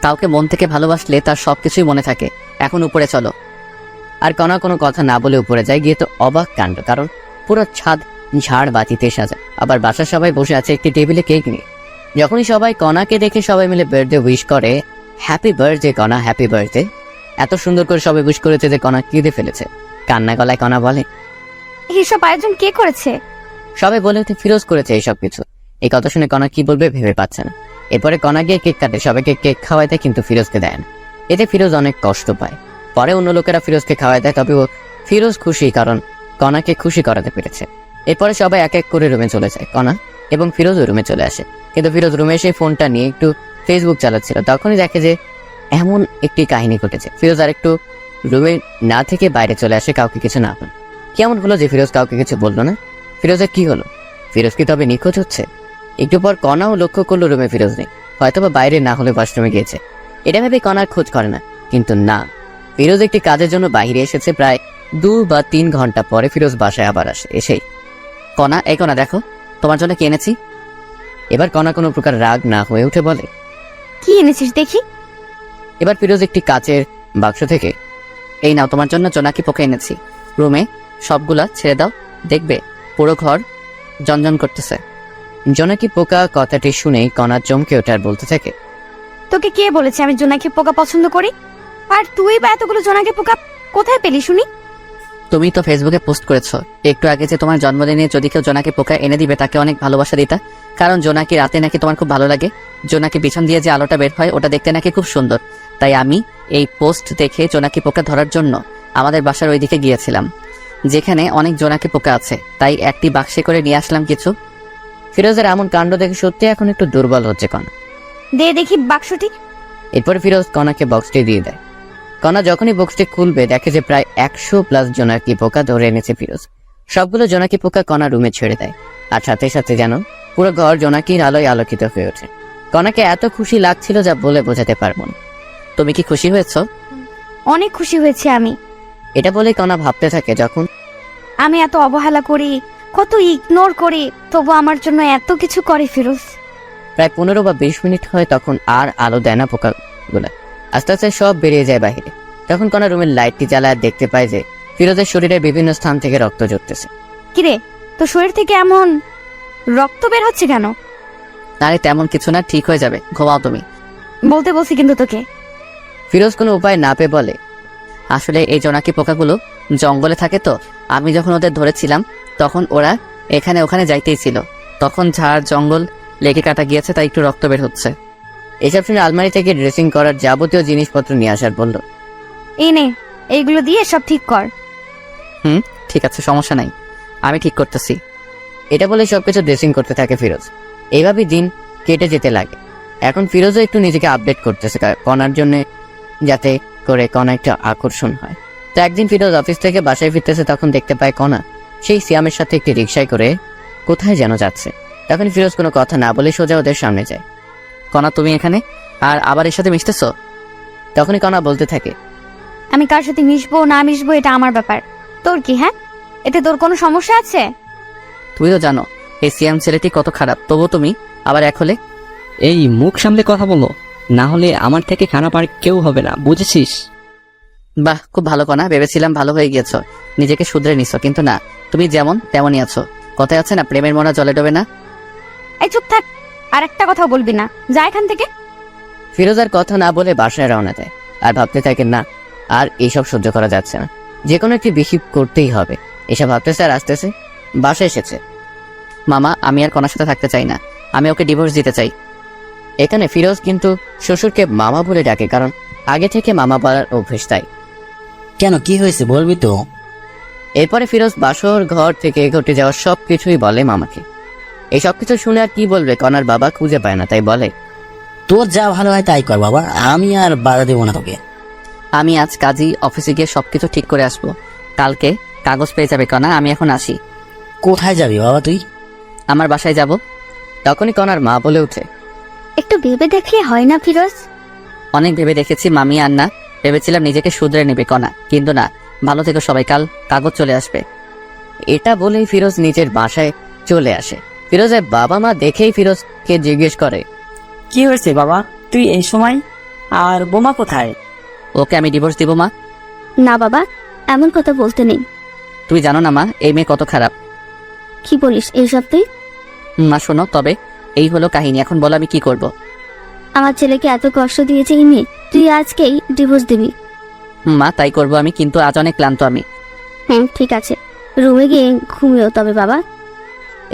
কাউকে মন থেকে ভালোবাসলে তার সবকিছুই মনে থাকে। এখন উপরে চলো। আর কণা কোনো কথা না বলে উপরে যায়। গিয়ে তো অবাক কাণ্ড, কারণ পুরো ছাদ ঝাড় বাতিতে সাজা, আবার বাসার সবাই বসে আছে একটি টেবিলে কেক নিয়ে। যখনই সবাই কণাকে দেখে সবাই মিলে বার্থডে উইশ করে, হ্যাপি বার্থডে কণা, হ্যাপি বার্থডে। এত সুন্দর করে সবাই উইশ করেছে যে কণা কেঁদে ফেলেছে। কান্না গলায় কণা বলে, এইসব আয়োজন কে করেছে? সবাই বলে ওঠে, ফিরোজ করেছে এইসব কিছু। এই কথা শুনে কণা কি বলবে ভেবে পাচ্ছে না। এরপরে কণা গিয়ে কেক কাটে, সবাইকে কেক খাওয়াই দেয়, কিন্তু ফিরোজকে দেয় না। এতে ফিরোজ অনেক কষ্ট পায়। পরে অন্য লোকেরা ফিরোজকে খাওয়াই দেয়, তবে ফিরোজ খুশি, কারণ কণাকে খুশি করাতে পেরেছে। এরপরে সবাই এক এক করে রুমে চলে যায়। কণা এবং ফিরোজও রুমে চলে আসে, কিন্তু ফিরোজ রুমে এসে ফোনটা নিয়ে একটু ফেসবুক চালাচ্ছিল। তখনই দেখে যে এমন একটি কাহিনী ঘটেছে। ফিরোজ আর একটু রুমে না থেকে বাইরে চলে আসে, কাউকে কিছু না বলে। কেমন হলো যে ফিরোজ কাউকে কিছু বললো না? ফিরোজের কি হলো? ফিরোজ কি তবে নিখোঁজ হচ্ছে? একটু পর কণাও লক্ষ্য করলো রুমে ফিরোজ নেই, হয়তোবা বাইরে না হলে ওয়াশরুমে গিয়েছে। এটা ভেবে কণার খোঁজ করে না, কিন্তু না, ফিরোজ একটি কাজের জন্য বাইরে এসেছে। প্রায় 2 বা 3 ঘন্টা পরে ফিরোজ বাসায় আবার আসে। এসেই, কণা, এই কণা দেখো, তোমার জন্য কি এনেছি। এবার কণা কোনো প্রকার রাগ না হয়ে উঠে বলে, কি এনেছিস দেখি। এবার ফিরোজ একটি কাচের বাক্স থেকে, এই নাও তোমার জন্য জোনাকি পোকা এনেছি। রুমে সবগুলা ছেড়ে দাও, দেখবে পুরো ঘর জনজন করতেছে। জোনাকি পোকা কথাটি শুনেই কণা চমকে ওঠে আর বলতে থাকে, তোকে কে বলেছে আমি জোনাকি পোকা পছন্দ করি? আর তুই বা এতগুলো জোনাকি পোকা কোথায় পেলি শুনি? তুমি তো ফেসবুকে পোস্ট করেছো একটু আগে যে তোমার জন্মদিনে যদি কেউ জোনাকি পোকা এনে দিবে তাকে অনেক ভালোবাসা দিতা, কারণ জোনাকি রাতে নাকি তোমার খুব ভালো লাগে। জোনাকি পিছন দিয়ে যে আলোটা বের হয় ওটা দেখতে নাকি খুব সুন্দর। তাই আমি এই পোস্ট দেখে জোনাকি পোকা ধরার জন্য আমাদের বাসার ওইদিকে গিয়েছিলাম, যেখানে অনেক জোনাকি পোকা আছে। তাই একটি বাক্সে করে নিয়ে আসলাম কিছু। ফিরোজের এমন কাণ্ড দেখে সত্যি এখন একটু দুর্বল হচ্ছে কণা। দে দেখি বাক্সটি। এরপরে ফিরোজ কণাকে বক্সটি দিয়ে দেয়। কণা যখনই বক্সটি খুলবে দেখে যে প্রায় 100+ জোনাকি পোকা ধরে এনেছে ফিরোজ। সবগুলো জোনাকি পোকা কণা রুমে ছেড়ে দেয়, আর সাথে সাথে যেন পুরো ঘর জোনাকির আলোয় আলোকিত হয়ে ওঠে। কণাকে এত খুশি লাগছিল যা বলে বোঝাতে পারবো না। তুমি কি খুশি হয়েছো? অনেক খুশি হয়েছি আমি। এটা বলে কণা ভাবতে থাকে, যখন আমি এত অবহেলা করি, কত ইগনোর করি, তবু আমার জন্য এত কিছু করে ফিরোজ। প্রায় 15 বা 20 মিনিট হয় তখন আর আলো দেয় না পোকাগুলা। আস্তে আস্তে সব বেরিয়ে যায় বাহিরে। তখন কণা রুমের লাইটটি জ্বালায় দেখতে পায় যে ফিরোজের শরীরের বিভিন্ন স্থান থেকে রক্ত ঝরতেছে। কিরে, তো শরীর থেকে এমন রক্ত বের হচ্ছে কেন? আরে তেমন কিছু না, ঠিক হয়ে যাবে, ঘুমাও তুমি। বলতে বলছি কিন্তু তোকে। ফিরোজ কোনো উপায় না পেয়ে বলে, আসলে এই জোনাকি পোকাগুলো জঙ্গলে থাকে, তো আমি যখন ওদের ধরেছিলাম তখন ওরা এখানে ওখানে যাইতেই ছিল, তখন ঝাড় জঙ্গল লেগে কাটা গিয়েছে, তাই একটু রক্ত বের হচ্ছে। এসব শুনে আলমারি থেকে ড্রেসিং করার যাবতীয় জিনিসপত্র নিয়ে আসার বলল। এই নে, এইগুলো দিয়ে সব ঠিক কর। ঠিক আছে, সমস্যা নাই, আমি ঠিক করতেছি। এটা বলে সবকিছু ড্রেসিং করতে থাকে ফিরোজ। এইভাবেই দিন কেটে যেতে লাগে। এখন ফিরোজও একটু নিজেকে আপডেট করতেছে কণার জন্য, যাতে করে কণা একটা আকর্ষণ হয়। তো একদিন ফিরোজ অফিস থেকে বাসায় ফিরতেছে, তখন দেখতে পায় কণা সেই সিয়ামের সাথে একটি রিকশায় করে কোথায় যেন যাচ্ছে। তখন ফিরোজ কোনো কথা না বলে সোজা ওদের সামনে যায়। কণা, তুমি এখানে আর আবার এর সাথে মিশতেছ? তখনই কণা বলতে থাকে, আমি কার সাথে মিশবো না মিশবো এটা আমার ব্যাপার, তোর কি? হ্যাঁ, এতে তোর কোনো সমস্যা আছে? তুমি তো জানো এই সিয়াম ছেলেটি কত খারাপ, তবু তুমি আবার এক হলে। এই মুখ সামলে কথা বলো, না হলে আমার থেকে খারাপ আর কেউ হবে না, বুঝেছিস? বাহ, খুব ভালো কণা, ভেবেছিলাম ভালো হয়ে গিয়েছো, নিজেকে শুধরে নিছো, কিন্তু না, তুমি যেমন তেমনই আছো। কথায় আছে না, প্রেমের মনা জলে ডোবে না। এই চুপ থাক, আর একটা কথা বলবি না, যা এখান থেকে। ফিরোজ আর কথা না বলে বাসায় রওনা দেয়, আর ভাবতে থাকে না আর এইসব সহ্য করা যাচ্ছে না, যে কোনো একটি বিহিব করতেই হবে। এসব ভাবতেছে আর আসতেছে বাসায় এসেছে। মামা, আমি আর কণার সাথে থাকতে চাই না, আমি ওকে ডিভোর্স দিতে চাই। এখানে ফিরোজ কিন্তু শ্বশুরকে মামা বলে ডাকে, কারণ আগে থেকে মামা বলার অভ্যেস। তাই কেন, কি হয়েছে বলবি তো? এরপরে ফিরোজ বাসর ঘর থেকে ঘটে যাওয়া সবকিছুই বলে মামাকে। এই সবকিছু শুনে আর কি বলবে, কণার বাবা খুঁজে পায় না, তাই বলে, তোর যা ভালো হয় তাই কর বাবা, আমি আর বাধা দেবো না তোকে। আমি আজ কাজী অফিসে গিয়ে সবকিছু ঠিক করে আসবো, কালকে কাগজ পেয়ে যাবে কণা, আমি এখন আসি। কোথায় যাবি বাবা তুই? আমার বাসায় যাব। তখনই কণার মা বলে ওঠে, একটু ভেবে দেখলে হয় না ফিরোজ? অনেক ভেবে দেখেছি মামি, আর না, ভেবেছিলাম নিজেকে শুধরে নেবে কণা, কিন্তু না, ভালো থেকো সবাই, কাল কাগজ চলে আসবে। এটা বলেই ফিরোজ নিজের বাসায় চলে আসে। ফিরোজের বাবা মা দেখেই ফিরোজকে জিজ্ঞেস করে, কি হয়েছে বাবা, তুই এই সময়? আর বোমা কোথায়? ওকে আমি ডিভোর্স দিব মা। না বাবা, এমন কথা বলতে নেই। তুই জানো না মা, এই মেয়ে কত খারাপ। কি বলিস এইসব তুই? মা শোনো, তবে এই হলো কাহিনী, এখন বলো আমি কি করব। আমার ছেলেকে এত কষ্ট দিয়েছে এই মেয়ে, তুই আজকেই ডিভোর্স দিবি? মা তাই করব আমি, কিন্তু আজ অনেক ক্লান্ত আমি। হ্যাঁ ঠিক আছে, রুমে গিয়ে ঘুমিও তবে বাবা।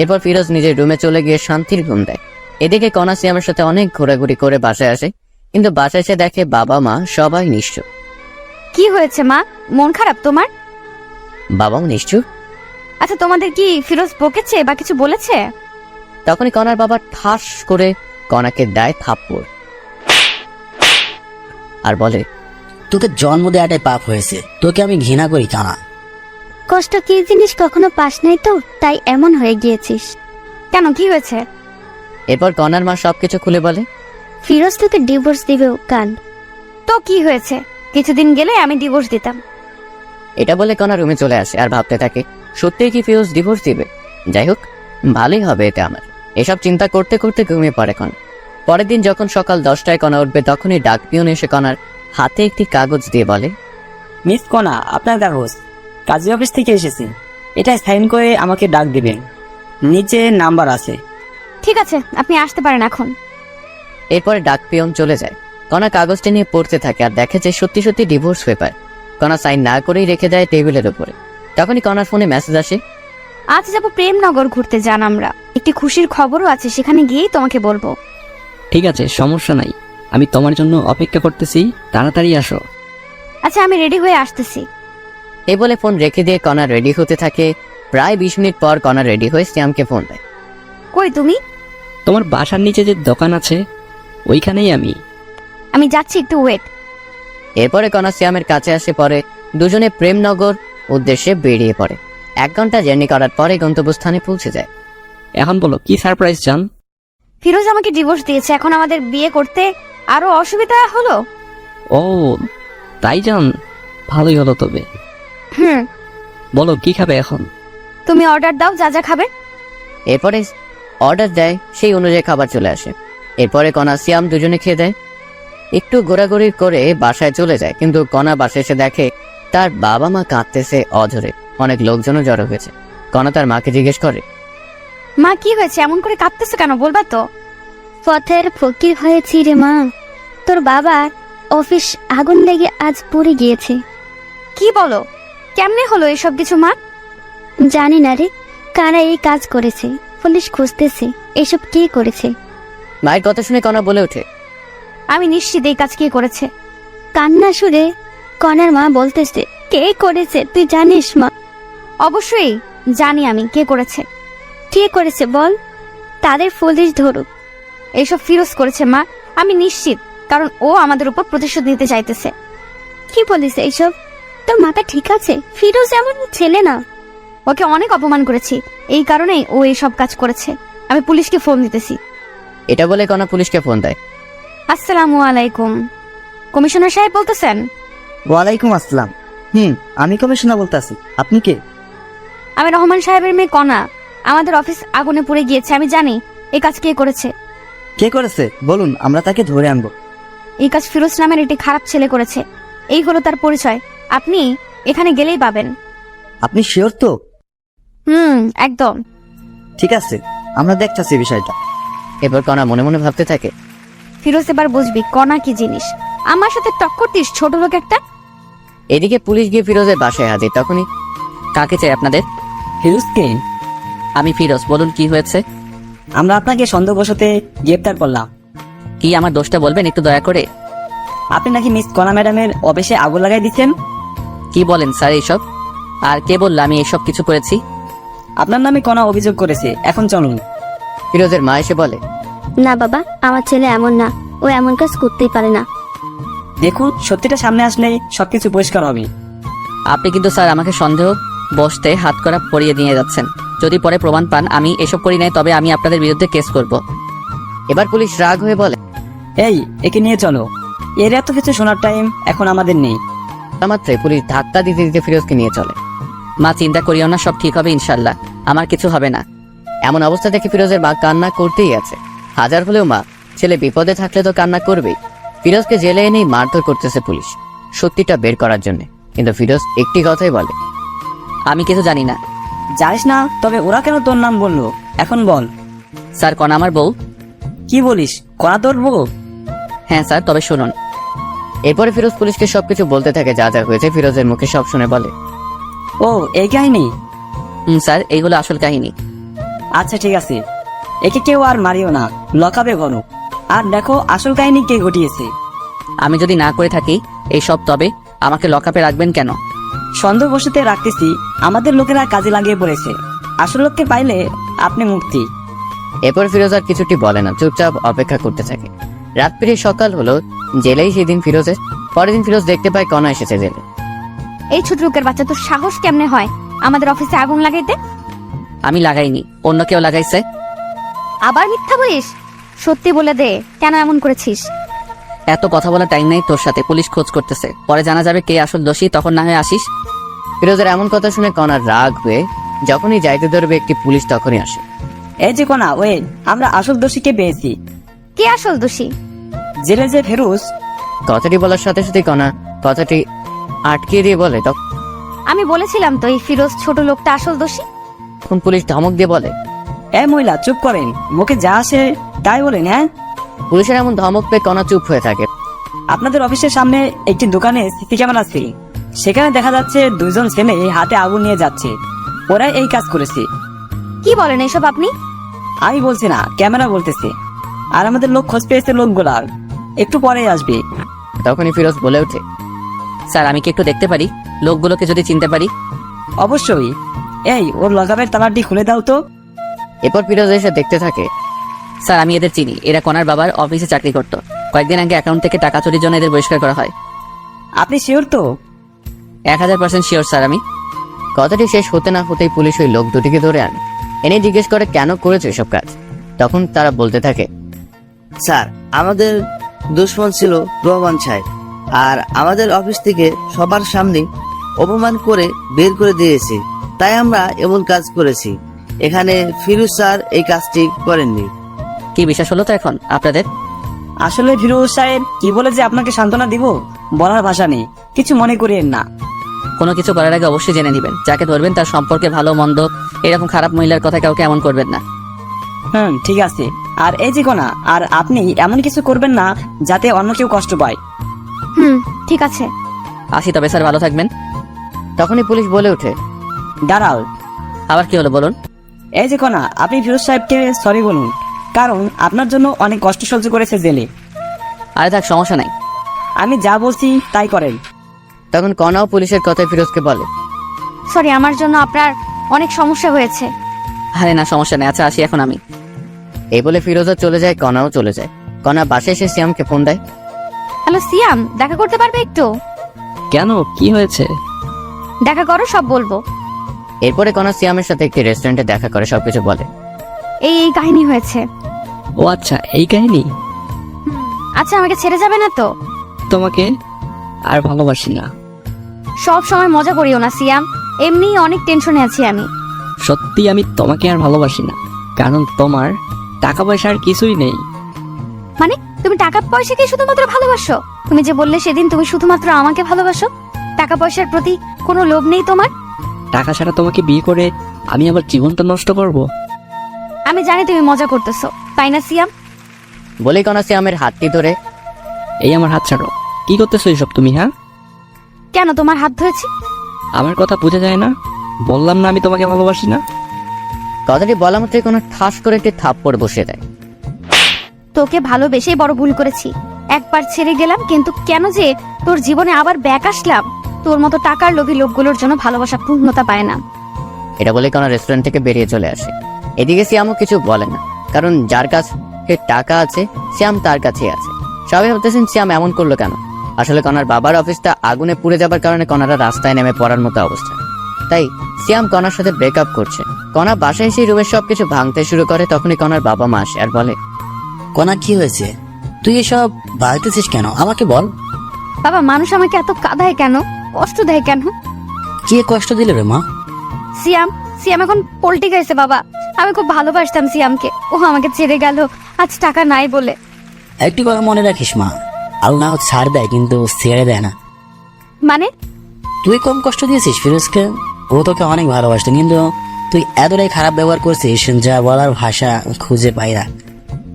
এরপর ফিরোজ নিজের রুমে চলে গিয়ে শান্তির ঘুম দেয়। এদিকে কণা সিয়ামের সাথে অনেক ঘোরাঘুরি করে বাসায় আসে, কিন্তু বাসায় এসে দেখে বাবা মা সবাই নিশ্চুপ। কি হয়েছে মা, মন খারাপ তোমার? বাবাও নিশ্চুপ। আচ্ছা, তোমাদের কি ফিরোজ বকেছে বা কিছু বলেছে? তখনই কণার বাবা ঠাস করে কণাকে দেয় থাপ্পড় আর বলে, তোকে জন্ম দেওয়াটাই পাপ হয়েছে, তোকে আমি ঘৃণা করি কানা। কষ্ট কি জিনিস কখনো পাস নাই তো, তাই এমন হয়ে গিয়েছিস। কেন, কি হয়েছে? এরপর কণার মা সবকিছু খুলে বলে, ফিরোজ তোকে ডিভোর্স দিবে কান। তো কি হয়েছে, কিছুদিন গেলে আমি ডিভোর্স দিতাম। এটা বলে কণা রুমে চলে আসে আর ভাবতে থাকে, সত্যিই কি ফিরোজ ডিভোর্স দিবে? যাই হোক, ভালোই হবে এতে আমার। এসব চিন্তা করতে করতে ঘুমিয়ে পড়ে কণা। পরের দিন যখন সকাল 10টায় কণা উঠবে, তখনই ডাক পিয়ন এসে কণার হাতে একটি কাগজ দিয়ে বলে, মিস কণা, আপনার কাগজ। কাজী অফিস থেকে এসেছি। এটা সাইন করে আমাকে ডাক দিবেন, নিচে নাম্বার আছে। ঠিক আছে, আপনি আসতে পারেন এখন। এরপরে ডাক পিয়ন চলে যায়। কণা কাগজটা নিয়ে পড়তে থাকে আর দেখে যে সত্যি সত্যি ডিভোর্স পেপার। কণা সাইন না করেই রেখে দেয় টেবিলের উপরে। তখনই কণার ফোনে মেসেজ আসে। আজ যাবো প্রেমনগর ঘুরতে, যান আমরা। একটি খুশির খবরও আছে, সেখানে গিয়েই তোমাকে বলবো। ঠিক আছে, সমস্যা নাই, আমি তোমার জন্য অপেক্ষা করতেছি, তাড়াতাড়ি আসো। আচ্ছা, আমি রেডি হয়ে আসতেছি। এই বলে ফোন রেখে দিয়ে কণা রেডি হতে থাকে। প্রায় 20 মিনিট পর কণা রেডি হয়ে শ্যামকে ফোন দেয়। কই তুমি? তোমার বাসার নিচে যে দোকান আছে ওইখানেই আমি যাচ্ছি, একটু ওয়েট। এরপরে কণা শ্যামের কাছে আসে। পরে দুজনে প্রেমনগর উদ্দেশ্যে বেরিয়ে পড়ে। 1 ঘন্টা জার্নি করার পরে গন্তব্যস্থানে পৌঁছে যায়। এখন বলো কি সারপ্রাইজ চান? ফিরোজ আমাকে ডিভোর্স দিয়েছে, এখন আমাদের বিয়ে করতে আরো অসুবিধা হলো। ও তাই জান, ভালোই হলো তবে। হুম, বলো কি খাবে এখন? তুমি অর্ডার দাও, যা যা খাবে। এরপরে অর্ডার দেয়, সেই অনুযায়ী খাবার চলে আসে। এরপরে কণা শ্যাম দুজনে খেয়ে দেয়। একটু ঘোরাঘুরি করে বাসায় চলে যায়, কিন্তু কণা বাসায় এসে দেখে তার বাবা মা কাঁদতেছে অঝরে। অনেক লোকজনও জড়ো হয়েছে। কণা তার মাকে জিজ্ঞেস করে, মা কি হয়েছে, এমন করে কাঁদতেছে কেন, বলবা তো? পথের ফকির হয়েছি রে মা, তোর বাবার অফিস আগুন লেগে আজ পুড়ে গিয়েছে। কি বলো, কেমনে হলো এসব কিছু মা? জানি না রে, কারা এই কাজ করেছে, পুলিশ খুঁজতেছে এসব কে করেছে। মায়ের কথা শুনে কণা বলে ওঠে, আমি নিশ্চিত এই কাজ কে করেছে। কান্না সুরে কনার মা বলতেছে, কে করেছে তুই জানিস মা? অবশ্যই জানি আমি কে করেছে। কে করেছে বল, তাদের পুলিশ ধরুক। এইসব ফিরোজ করেছে মা, আমি নিশ্চিত, কারণ ও আমাদের উপর প্রতিশোধ নিতে চাইতেছে। কি বলিস এইসব? তোর মাথা ঠিক আছে? ফিরোজ এমন ছেলে না। ওকে অনেক অপমান করেছি, এই কারণেই ও এইসব কাজ করেছে। আমি পুলিশকে ফোন দিতেছি। এটা বলে কণা পুলিশকে ফোন দেয়। আসসালামু আলাইকুম, কমিশনার সাহেব বলতেছেন? ওয়ালাইকুম আসসালাম। আমি কমিশনার বলতেছি, আপনি কে? আমি রহমান সাহেবের মেয়ে কণা। আমাদের অফিস আগুনে পুড়ে গিয়েছে, আমি জানি এই কাজ কে করেছে। কে করেছে বলুন, আমরা তাকে ধরে আনবো। এই কাজ ফিরোজ নামের একটি খারাপ ছেলে করেছে। এই হলো তার পরিচয়, আপনি এখানে গেলেই পাবেন। আপনি শিওর তো? একদম। ঠিক আছে, আমরা দেখতেছি বিষয়টা। এরপর কণা মনে মনে ভাবতে থাকে, ফিরোজ এবার বুঝবি কণা কি জিনিস। আমার সাথে টক্কর দিস, ছোট লোক একটা। এদিকে পুলিশ গিয়ে ফিরোজের বাসায় হাজির। তখনই, কাকে চাই আপনাদের? ফিরোজকে? আমি ফিরোজ, বলুন কি হয়েছে? আমরা আপনাকে সন্দেহবশতে গ্রেপ্তার করলাম। কি আমার দোষটা বলবেন একটু দয়া করে? আপনি নাকি মিস কণা ম্যাডামের অফিসে আগুন লাগাই দিচ্ছেন। কি বলেন স্যার এইসব? আর কে বললো আমি এসব কিছু করেছি? আপনার নামে কণা অভিযোগ করেছে, এখন চলুন। ফিরোজের মা এসে বলে, না বাবা, আমার ছেলে এমন না, ও এমন কাজ করতেই পারে না। দেখুন, সত্যিটা সামনে আসলে সবকিছু পরিষ্কার হবে। আপনি কিন্তু স্যার আমাকে সন্দেহ বসতে হাত করা পরিয়ে দিয়ে যাচ্ছেন। যদি পরে প্রমাণ পান আমি এসব করি নাই, তবে আমি আপনাদের বিরুদ্ধে কেস করব। এবার পুলিশ রাগ হয়ে বলে, এই, একে নিয়ে চলো। এর এত কিছু শোনার টাইম এখন আমাদের নেই। মাত্রই পুলিশ ধাক্কা দিতে দিতে ফিরোজকে নিয়ে চলে। মা চিন্তা করিও না, সব ঠিক হবে ইনশাল্লাহ, আমার কিছু হবে না। এমন অবস্থা দেখে ফিরোজের মা কান্না করতেই আছে। হাজার হলেও মা, ছেলে বিপদে থাকলে তো কান্না করবেই। ফিরোজকে জেলে এনেই মারধর করতেছে পুলিশ, সত্যিটা বের করার জন্য। কিন্তু ফিরোজ একটি কথাই বলে, আমি কিছু জানি না। জানিস না? তবে ওরা কেন তোর নাম বললো এখন বল। স্যার কণা আমার বউ। কি বলিস, কণা তোর বউ? হ্যাঁ স্যার, তবে শুনুন। এরপরে ফিরোজ পুলিশকে সবকিছু বলতে থাকে, যা যা হয়েছে ফিরোজের মুখে সব শুনে বলে, ও এই কাহিনী? স্যার এইগুলো আসল কাহিনী। আচ্ছা ঠিক আছে, একে কেউ আর মারিও না, লকাবে গণ। আর দেখো আসল কাহিনী কে ঘটিয়েছে। আমি যদি না করে থাকি এইসব, তবে আমাকে লকআপে রাখবেন কেন? সন্দেহবশতে রাখতেছি, আমাদের লোকেরা কাজে লাগিয়ে পড়েছে। আসল লোককে পাইলে আপনি মুক্তি। এরপর ফিরোজ আর কিছুটি বলে না, চুপচাপ অপেক্ষা করতে থাকে। রাত পেরিয়ে সকাল হলো, জেলেই সেদিন ফিরোজের। পরের দিন ফিরোজ দেখতে পায় কণা এসেছে জেলে। এই ছোট লোকের বাচ্চা, তোর সাহস কেমনে হয় আমাদের অফিসে আগুন লাগাইতে? আমি লাগাইনি, অন্য কেউ লাগাইছে। আবার মিথ্যা বলিস, সত্যি বলে দে, কেন এমন করেছিস? এত কথা বলার টাইম নেই তোর সাথে, পুলিশ খোঁজ করতেছে, পরে জানা যাবে কে আসল দোষী, তখন না হয় আসিস। ফিরোজের এমন কথা শুনে কণার রাগ হয়ে যখনই যাইতে ধরবে একটি পুলিশ তখনই আসে। এই যে কণা, ওয়ে, আমরা আসল দোষীকে পেয়েছি। কে আসল দোষী? জেলে যে ফেরুজ। কথাটি বলার সাথে সাথে কণা কথাটি আটকে দিয়ে বলে, আমি বলেছিলাম তো এই ফিরোজ ছোট লোকটা আসল দোষী। তখন পুলিশ ধমক দিয়ে বলে, এ মহিলা চুপ করেন, মুখে যা আসে তাই বলেন। হ্যাঁ, পুলিশের এমন ধমক পেয়ে কণা চুপ হয়ে থাকে। আপনাদের অফিসের সামনে একটি দোকানে সিসি ক্যামেরা আছে, সেখানে দেখা যাচ্ছে দুইজন ছেলে হাতে আগুন নিয়ে যাচ্ছে। ওরা এই কাজ করেছে। কি বলেন এসব আপনি? আমি বলছি না, ক্যামেরা বলতেছে। আর আমাদের লোক খোঁজ পেয়েছে লোকগুলার, একটু পরেই আসবে। তখনই ফিরোজ বলে ওঠে, স্যার আমি কি একটু দেখতে পারি লোকগুলোকে, যদি চিনতে পারি? অবশ্যই। এই ওর লগাবের তালাটি খুলে দাও তো। এরপর ফিরোজ এসে দেখতে থাকে। স্যার আমি এদের চিনি, এরা কণার বাবার অফিসে চাকরি করতো। কয়েকদিন আগে অ্যাকাউন্ট থেকে টাকা চুরির জন্য এদের বহিষ্কার করা হয়। আপনি শিওর তো? 1000% শিওর স্যার আমি। কথাটি শেষ হতে না হতেই পুলিশ ওই লোক দুটিকে ধরে আনে, এনে জিজ্ঞেস করে কেন করেছে এসব কাজ। তখন তারা বলতে থাকে, স্যার আমাদের দুশ্মন ছিল রহমান সাহেব, আর আমাদের অফিস থেকে সবার সামনে অপমান করে বের করে দিয়েছে, তাই আমরা এমন কাজ করেছি। এখানে ফিরোজ স্যার এই কাজটি করেননি। কি বিশ্বাস হলো তো এখন আপনাদের? আসলে ফিরোজ সাহেব কি বলে যে আপনাকে সান্ত্বনা দিব বলার ভাষা নেই, কিছু মনে করিয়েন না। কোনো কিছু করার আগে অবশ্যই জেনে নেবেন, যাকে ধরবেন তার সম্পর্কে ভালো মন্দ, এরকম খারাপ মহিলার কথা কাউকে এমন করবেন না। ঠিক আছে। আর এই যে কোনা, আর আপনি এমন কিছু করবেন না যাতে অন্য কেউ কষ্ট পায়। ঠিক আছে। আসি তবে স্যার, ভালো থাকবেন। তখনই পুলিশ বলে ওঠে, দাঁড়াও। আবার কি হলো বলুন? এই যে কোনা, আপনি ফিরোজ সাহেবকে সরি বলুন, কারণ আপনার জন্য অনেক কষ্ট সহ্য করেছে জেলে। আরে থাক, সমস্যা নাই। আমি যা বলছি তাই করেন। তখন কণাও পুলিশের কথায় ফিরোজকে বলে, সরি, আমার জন্য আপনার অনেক সমস্যা হয়েছে। আরে না, সমস্যা নেই, আচ্ছা আসি এখন আমি। এই বলে ফিরোজও চলে যায়, কণাও চলে যায়। কণা বাসায় এসে সিয়ামকে ফোন দেয়। হ্যালো সিয়াম, দেখা করতে পারবে একটু? কেন, কি হয়েছে? দেখা করো, সব বলবো। এরপরে কণা সিয়ামের সাথে একটি রেস্টুরেন্টে দেখা করে সবকিছু বলে। এই এই কাহিনী হয়েছে। ও আচ্ছা, এই কাহিনী। আচ্ছা, আমাকে ছেড়ে যাবে না তো? তোমাকে আর ভালোবাসি না। সব সময় মজা করিও না সিয়াম, এমনি অনেক টেনশনে আছি আমি। সত্যি আমি তোমাকে আর ভালোবাসি না, কারণ তোমার টাকা পয়সা আর কিছুই নেই। মানে তুমি টাকা পয়সাকে শুধুমাত্র ভালোবাসো? তুমি যে বললে সেদিন তুমি শুধুমাত্র আমাকে ভালোবাসো, টাকা পয়সার প্রতি কোনো লোভ নেই তোমার? টাকা ছাড়া তোমাকে বিয়ে করে আমি আবার জীবনটা নষ্ট করব? আমি জানি তুমি মজা করতেছো, তাই না সিয়াম? বলেই কণা সিয়ামের হাতটি ধরে, এই আমার হাত ছাড়ো। কি করতেছো এইসব তুমি? হ্যাঁ, কেন তোমার হাত ধরেছি? আমার কথা বোঝা যায় না? বললাম না আমি তোমাকে ভালোবাসি না। কথাটি বলা মাত্রই কণা ঠাস করে একটি থাপ্পড় বসিয়ে দেয়। তোকে ভালোবেসেই বড় ভুল করেছি। একবার ছেড়ে গেলাম, কিন্তু কেন যে তোর জীবনে আবার ব্যাক আসলাম? তোর মতো টাকার লোভী লোকগুলোর জন্য ভালোবাসা পূর্ণতা পায় না। এটা বলে কণা রেস্টুরেন্ট থেকে বেরিয়ে চলে আসে। এদিকে সিয়ামও কিছু বলে না, কারণ যার কাছে টাকা আছে সিয়াম তার কাছেই আছে। সবাই ভাবতেছেন সিয়াম এমন করলো কেন। আসলে কণার বাবার অফিসটা আগুনে পুড়ে যাবার কারণে কণারা রাস্তায় নেমে পড়ার মতো অবস্থা, তাই সিয়াম কণার সাথে ব্রেকআপ করছে। কণা বাসায় এসে রুমের সবকিছু ভাঙতে শুরু করে। তখনই কণার বাবা মা আসে আর বলে, কোনা কি হয়েছে? তুই এসব বাড়তেছিস কেন, আমাকে বল। বাবা, মানুষ আমাকে এত কাঁদায় কেন, কষ্ট দেয় কেন? কে কষ্ট দিল রে মা? সিয়াম সিয়াম এখন পল্টি গেছে বাবা। আমি খুব ভালোবাসতাম সিয়ামকে, ও আমাকে ছেড়ে গেল আজ টাকা নাই বলে। একটি কথা মনে রাখিস মা, আল্লাহ ছাড় দেয় কিন্তু ছেড়ে দেয় না। মানে? তুই কম কষ্ট দিয়েছিস ফিরোজকে, ও তোকে অনেক ভালোবাসতো, কিন্তু তুই এতটাই খারাপ ব্যবহার করছিস যা বলার ভাষা খুঁজে পাই না।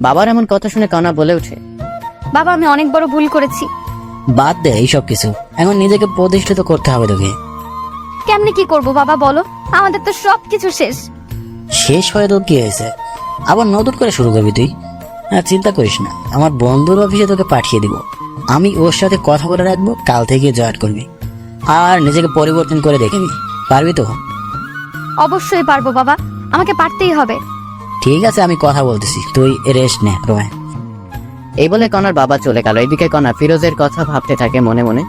বাবার এমন কথা শুনে কণা বলে ওঠে, বাবা, আমি অনেক বড় ভুল করেছি। বাদ দে এইসব কিছু, এখন নিজেকে প্রতিষ্ঠিত করতে হবে তোকে। কেমনে কি করব বাবা বলো? আমাদের তো সবকিছু শেষ। শেষ হয়ে তো কি হয়েছে, আবার নতুন করে শুরু করবি তুই। হ্যাঁ, চিন্তা করিস না, আমার বন্ধুর অফিসে তোকে পাঠিয়ে দিব। আমি ওর সাথে কথা বলে রাখবো, কাল থেকে জয়েন করবি আর নিজেকে পরিবর্তন করে দেখবি। পারবি তো? অবশ্যই পারবো বাবা, আমাকে পারতেই হবে। ঠিক আছে, আমি কথা বলতেছি, তুই রেস্ট নে রোমান। এই বলে কণার বাবা চলে গেল। এদিকে কণা ফিরোজের কথা ভাবতে থাকে মনে মনে।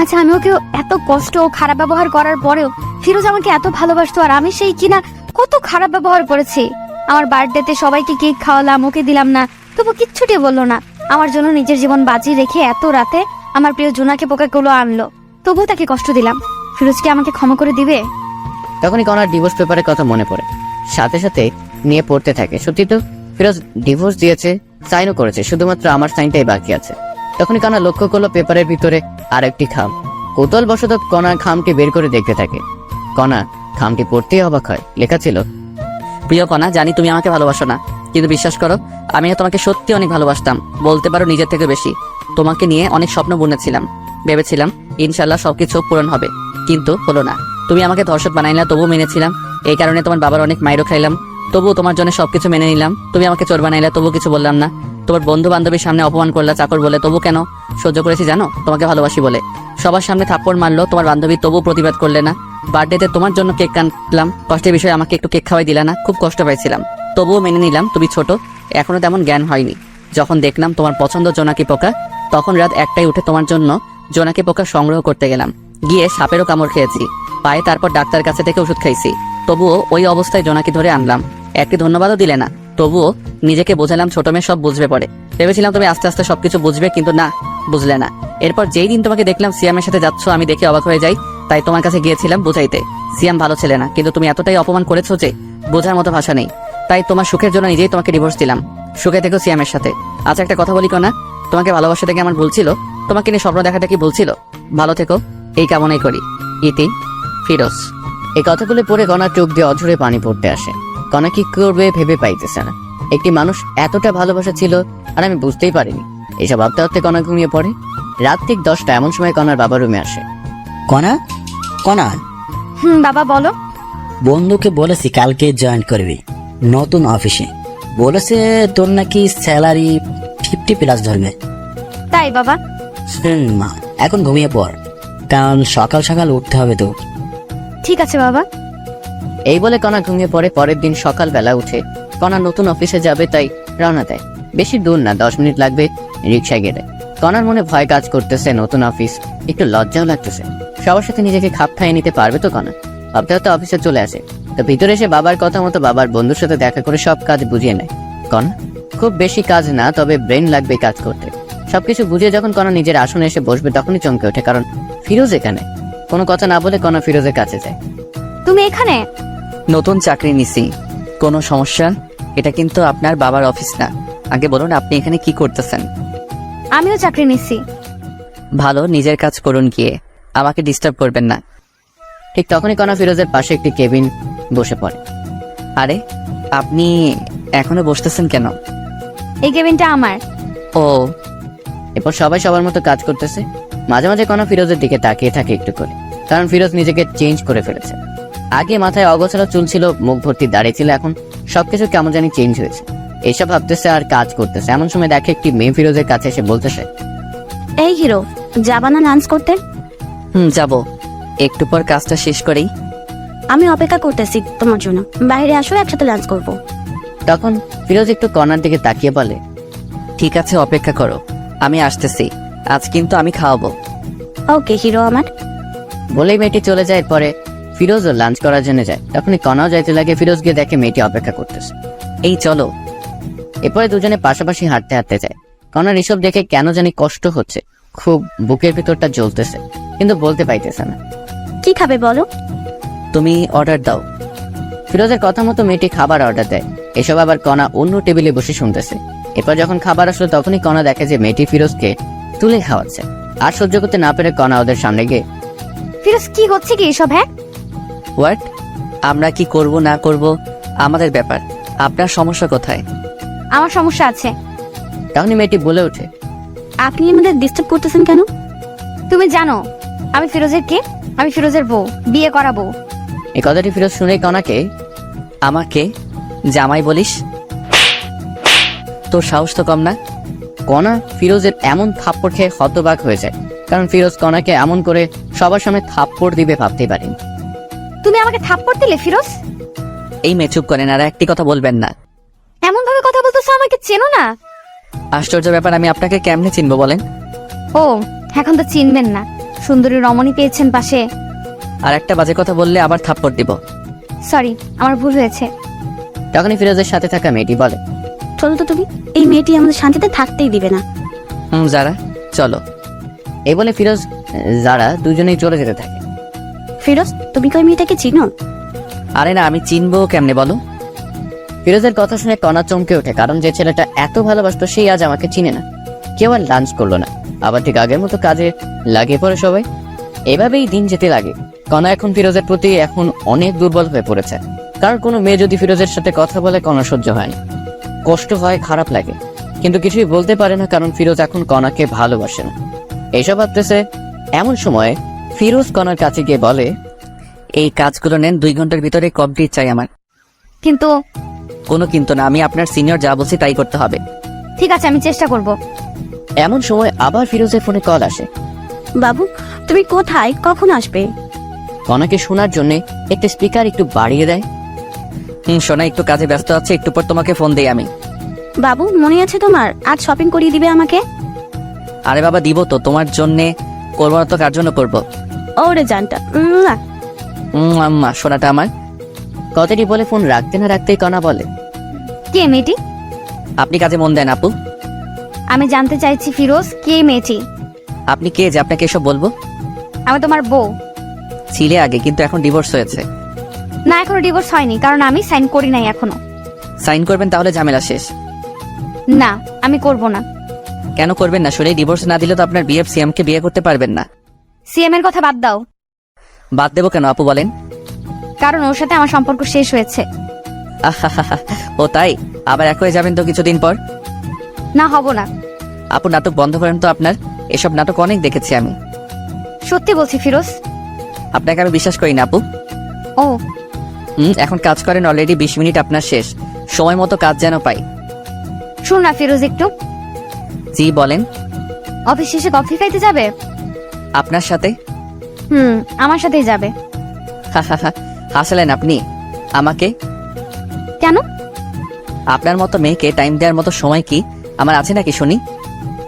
আচ্ছা, আমি ওকে এত কষ্ট ও খারাপ ব্যবহার করার পরেও ফিরোজ আমাকে এত ভালোবাসতো, আর আমি সেই কিনা কত খারাপ ব্যবহার করেছি। আমার বার্থডেতে সবাইকে কেক খাওয়ালাম, ওকে দিলাম না, তবু কিচ্ছুটি বললো না। আমার জন্য নিজের জীবন বাজি রেখে এত রাতে আমার প্রিয় জোনাকে পোকাগুলো আনলো, তবুও তাকে কষ্ট দিলাম। ফিরোজ কি আমাকে ক্ষমা করে দিবে? তখনই কণার ডিভোর্স পেপারের কথা মনে পড়ে, সাথে সাথে নিয়ে পড়তে থাকে। সত্যি তো ফিরোজ ডিভোর্স দিয়েছে, সাইনও করেছে, শুধুমাত্র আমার সাইনটাই বাকি আছে। তখনই কণা লক্ষ্য করলো পেপারের ভিতরে আর একটি খাম। কৌতূহল বশত কণা খামটি বের করে দেখতে থাকে। কণা খামটি পড়তেই অবাক হয়। লেখা ছিল, প্রিয় কণা, জানি তুমি আমাকে ভালোবাসো না, কিন্তু বিশ্বাস করো আমিও তোমাকে সত্যি অনেক ভালোবাসতাম, বলতে পারো নিজের থেকে বেশি। তোমাকে নিয়ে অনেক স্বপ্ন বুনেছিলাম, ভেবেছিলাম ইনশাল্লাহ সবকিছু পূরণ হবে, কিন্তু হলো না। তুমি আমাকে ধর্ষক বানাইলা, তবুও মেনেছিলাম। এই কারণে তোমার বাবার অনেক মাইরও খাইলাম, তবুও তোমার জন্য সবকিছু মেনে নিলাম। তুমি আমাকে চোর বানাইলা, তবুও কিছু বললাম না। তোমার বন্ধু বান্ধবীর সামনে অপমান করলা চাকর বলে, তবু কেন সহ্য করেছি জানো? তোমাকে ভালোবাসি বলে। সবার সামনে থাপ্পড় মারলো তোমার বান্ধবী, তবুও প্রতিবাদ করলে না। বার্থডেতে তোমার জন্য কেক কাটলাম, কষ্টের বিষয়ে আমাকে একটু কেক খাওয়াই দিলা না, খুব কষ্ট পাইছিলাম, তবুও মেনে নিলাম। তুমি ছোট, এখনো তেমন জ্ঞান হয়নি। যখন দেখলাম তোমার পছন্দ জোনাকি পোকা, তখন রাত 1টায় উঠে তোমার জন্য জোনাকি পোকা সংগ্রহ করতে গেলাম। গিয়ে সাপেরও কামড় খেয়েছি পায়ে, তারপর ডাক্তার কাছে থেকে ওষুধ খাইছি, তবুও ওই অবস্থায় জোনাকি ধরে আনলাম। একটি ধন্যবাদও দিলে না, তবুও নিজেকে বোঝালাম ছোট মেয়ে সব বুঝবে পরে। ভেবেছিলাম তুমি আস্তে আস্তে সবকিছু বুঝবে, কিন্তু না, বুঝলে না। এরপর যেই দিন তোমাকে দেখলাম সিয়ামের সাথে যাচ্ছ, আমি দেখে অবাক হয়ে যাই, তাই তোমার কাছে গিয়েছিলাম বুঝাইতে। সিয়াম ভালো ছেলে না, কিন্তু তুমি এতটাই অপমান করেছো যে বোঝার মতো ভাষা নেই। তাই তোমার সুখের জন্য নিজেই তোমাকে ডিভোর্স দিলাম। সুখে থেকো সিয়ামের সাথে। আচ্ছা, একটা কথা বলি কণা, তোমাকে ভালোবাসা থেকে আমার ভুল ছিল, তোমাকে নিয়ে স্বপ্ন দেখাটা কি ভুল ছিল? ভালো থেকো, এই কামনাই করি। ইতি, ফিরোজ। এই কথাগুলো পড়ে কণার চোখ দিয়ে অঝরে পানি পড়তে আসে। কণা কি করবে ভেবে পাইতেছে না। একটি মানুষ এতটা ভালোবাসা ছিল আর আমি বুঝতেই পারিনি। এইসব ভাবতে ভাবতে কণা ঘুমিয়ে পড়ে। রাত ঠিক 10টা এমন সময় কণার বাবা রুমে আসে। কণা, কণা, বাবা বলো। বন্ধুকে বলেছি কালকে জয়েন করবি নতুন অফিসে। বলেছে তোর নাকি স্যালারি 50+ ধরবে। তাই বাবা? মা, এখন ঘুমিয়ে পড়, কারণ সকাল সকাল উঠতে হবে তো। ঠিক আছে বাবা। এই বলে কণা ঘুমিয়ে পড়ে। পরের দিন সকালবেলা উঠে কণা নতুন অফিসে যাবে, তাই রওনা দেয়। বেশি দূর না, 10 মিনিট লাগবে রিক্সায় গেলে। কণার মনে ভয় কাজ করতেছে, নতুন অফিস, একটু লজ্জাও লাগতেছে। সবার সাথে নিজেকে খাপ খাইয়ে নিতে পারবে তো কণা? ভাবতে ভাবতে অফিসে চলে আসে। তো ভিতরে এসে বাবার কথা মতো বাবার বন্ধুর সাথে দেখা করে সব কাজ বুঝিয়ে নেয়। কণা খুব বেশি কাজ না, তবে ব্রেন লাগবে কাজ করতে। সবকিছু বুঝিয়ে যখন কণা নিজের আসনে এসে বসবে, তখনই চমকে ওঠে, কারণ ফিরোজ এখানে। কোনো কথা না বলে কণা ফিরোজের কাছে যায়। তুমি এখানে? নতুন চাকরি নিছি, কোনো সমস্যা? এটা কিন্তু আপনার বাবার অফিস না। আগে বলুন আপনি এখানে কি করতেছেন? আমিও চাকরি নিচ্ছি। ভালো, নিজের কাজ করুন গিয়ে, আমাকে ডিস্টার্ব করবেন না। ঠিক তখনই কণা ফিরোজের পাশে একটি কেবিন বসে পড়ে। আরে, আপনি এখনো বসতেছেন কেন? এই কেবিনটা আমার। ও, এরপর সবাই সবার মতো কাজ করতেছে। মাঝে মাঝে কণা ফিরোজের দিকে তাকিয়ে থাকে একটু করে, কারণ ফিরোজ নিজেকে চেঞ্জ করে ফেলেছে। আগে মাথায় অগোছালো চুল ছিল, মুখ ভর্তি দাড়ি ছিল, এখন সবকিছু কেমন জানি চেঞ্জ হয়েছে। এইসব ভাবতেছে আর কাজ করতেছে। এমন সময় দেখে একটি মেয়ে ফিরোজের কাছে এসে বলতেছে, এই হিরো, যাবা না লাঞ্চ করতে? যাব, একটু পর কাজটা শেষ করেই। আমি অপেক্ষা করতেছি তোমার জন্য, বাইরে আসো, একসাথে লাঞ্চ করব। তখন ফিরোজ একটু কণার দিকে তাকিয়ে বলে, ঠিক আছে, অপেক্ষা করো, আমি আসতেছি। আজ কিন্তু আমি খাওয়াবো। ওকে হিরো আমার। বলেই মেয়েটি চলে যায়। পরে ফিরোজও লাঞ্চ করার জন্য যায়। তখনই কণাও যাইতে লাগে। ফিরোজ গিয়ে দেখে মেয়েটি অপেক্ষা করতেছে। এই চলো। এরপরে দুজনে পাশাপাশি হাঁটতে হাঁটতে যায়। কণার এসব দেখে কেন জানি কষ্ট হচ্ছে, খুব বুকের ভিতরটা জ্বলতেছে, কিন্তু বলতে পাইতেছে না। কি খাবে বলো? তুমি অর্ডার দাও। ফিরোজের কথা মতো মেয়েটি খাবার অর্ডার দেয়। এসব আবার কণা অন্য টেবিলে বসে শুনতেছে। এরপর যখন খাবার আসলো, তখনই কণা দেখে যে মেয়েটি ফিরোজকে তুলে খাওয়াচ্ছে। আর সহ্য করতে না পেরে কণা ওদের সামনে গিয়ে, ফিরোজ, কি হচ্ছে কি এসব? হ্যাঁ, হোয়াট? আমরা কি করব না করব আমাদের ব্যাপার, আপনার সমস্যা কোথায়? আমার সমস্যা আছে। তখনই মেয়েটি বলে ওঠে, আপনি আমাদের ডিস্টার্ব করতেছেন কেন? তুমি জানো আমি ফিরোজের কে? আমি ফিরোজের বউ, বিয়ে করা বউ। এই কথাটি ফিরোজ শুনে কণাকে, আমাকে জামাই বলিস? তোর সাহস তো কম না। কণা ফিরোজের এমন থাপ্পড় খেয়ে হতবাক হয়ে যায়, কারণ ফিরোজ কণাকে এমন করে সবার সামনে থাপ্পড় দিবে ভাবতেই পারেনি। তুমি আমাকে থাপ্পড় দিলে ফিরোজ? এই মেয়ে চুপ করেন, আর একটি কথা বলবেন না। এমন ভাবে কথা বলতেছো, আমাকে চেনো না? আশ্চর্য ব্যাপার, আমি আপনাকে কেমনে চিনবো বলেন? ও, এখন তো চিনবেন না, সুন্দরী রমণী পেয়েছেন পাশে। আর একটা বাজে কথা বললে আবার থাপ্পড় দিব। সরি, আমার ভুল হয়েছে। তখনই ফিরোজের সাথে থাকা মেয়েটি বলে, চলো তো তুমি, এই মেয়েটি আমাদের শান্তিতে থাকতেই দিবে না। যারা, চলো। এই বলে ফিরোজ যারা দুজনেই চলে যেতে থাকে। ফিরোজ, তুমি কি ওই মেয়েটাকে চিনো? আরে না, আমি চিনবো কেমনে বলো? ফিরোজের কথা শুনে কণা চমকে ওঠে, কারণ যে ছেলেটা এত ভালোবাসতো সেই আজ আমাকে চিনে না। কেউ আর লাঞ্চ করলো না, আবার ঠিক আগের মতো কাজে লাগিয়ে পড়ে সবাই। এভাবেই দিন যেতে লাগে। কণা এখন ফিরোজের প্রতি এখন অনেক দুর্বল হয়ে পড়েছে। কারণ কোনো মেয়ে যদি ফিরোজের সাথে কথা বলে কণা সহ্য হয় না, কষ্ট হয়, খারাপ লাগে, কিন্তু কিছুই বলতে পারে না কারণ ফিরোজ এখন কণাকে ভালোবাসে না। এইসব ভাবতেছে এমন সময় ফিরোজ কণার কাছে গিয়ে বলে, এই কাজগুলো নেন, 2 ঘন্টার ভিতরে কমপ্লিট চাই আমার। কিন্তু কোনো কিন্তু না, আমি আপনার সিনিয়র যা বলছি তাই করতে হবে। ঠিক আছে, আমি চেষ্টা করব। এমন সময় আবার ফিরোজের ফোনে কল আসে। বাবু তুমি কোথায়, কখন আসবে? কণাকে শোনার জন্য একটা স্পিকার একটু বাড়িয়ে দেয়। সোনা একটু কাজে ব্যস্ত আছে, একটু পর তোমাকে ফোন দেই আমি। বাবু মনে আছে তোমার, আজ শপিং করিয়ে দিবে আমাকে? আরে বাবা দিব তো, তোমার জন্যে করবো না তো কার জন্য করবো? ওরে জানটা আম্মা সোনাটা আমার। কথাটি বলে ফোন রাখতে না রাখতেই কণা বলে, কে মেয়েটি? আপনি কাজে মন দেন আপু। আমি জানতে চাইছি ফিরোজ, কে মেয়েটি? আপনি কে যে আপনাকে এসব বলবো? আমি তোমার বউ। ছিলে আগে, কিন্তু এখন ডিভোর্স হয়েছে। না, এখনো ডিভোর্স হয়নি, কারণ আমি সাইন করি নাই এখনো। সাইন করবেন তাহলে ঝামেলা শেষ। না, আমি করব না। কেন করবেন না? শুনে ডিভোর্স না দিলে তো আপনার বিএফ সিএমকে বিয়ে করতে পারবেন না। সিএম এর কথা বাদ দাও। বাদ দেবো কেন আপু বলেন? কারণ ওর সাথে আমার সম্পর্ক শেষ হয়েছে। আহাহাহা, ও তাই? আবার এক হয়ে যাবেন তো কিছুদিন পর? না, হব না। আপু নাটক বন্ধ করেন তো আপনার, এসব নাটক অনেক দেখেছি আমি। সত্যি বলছি ফিরোজ। আপনাকে আমি বিশ্বাস করি না আপু। ও এখন কাজ করেন, অলরেডি 20 মিনিট আপনার শেষ, সময় মতো কাজ যেন পাই। শুন না ফিরোজ, একটু। জি বলেন। অফিস শেষে কফি খাইতে যাবে? আপনার সাথে? আমার সাথেই যাবে। হাসালেন আপনি আমাকে। কেন? আপনার মতো মেয়েকে টাইম দেওয়ার মতো সময় কি আমার আছে নাকি শুনি?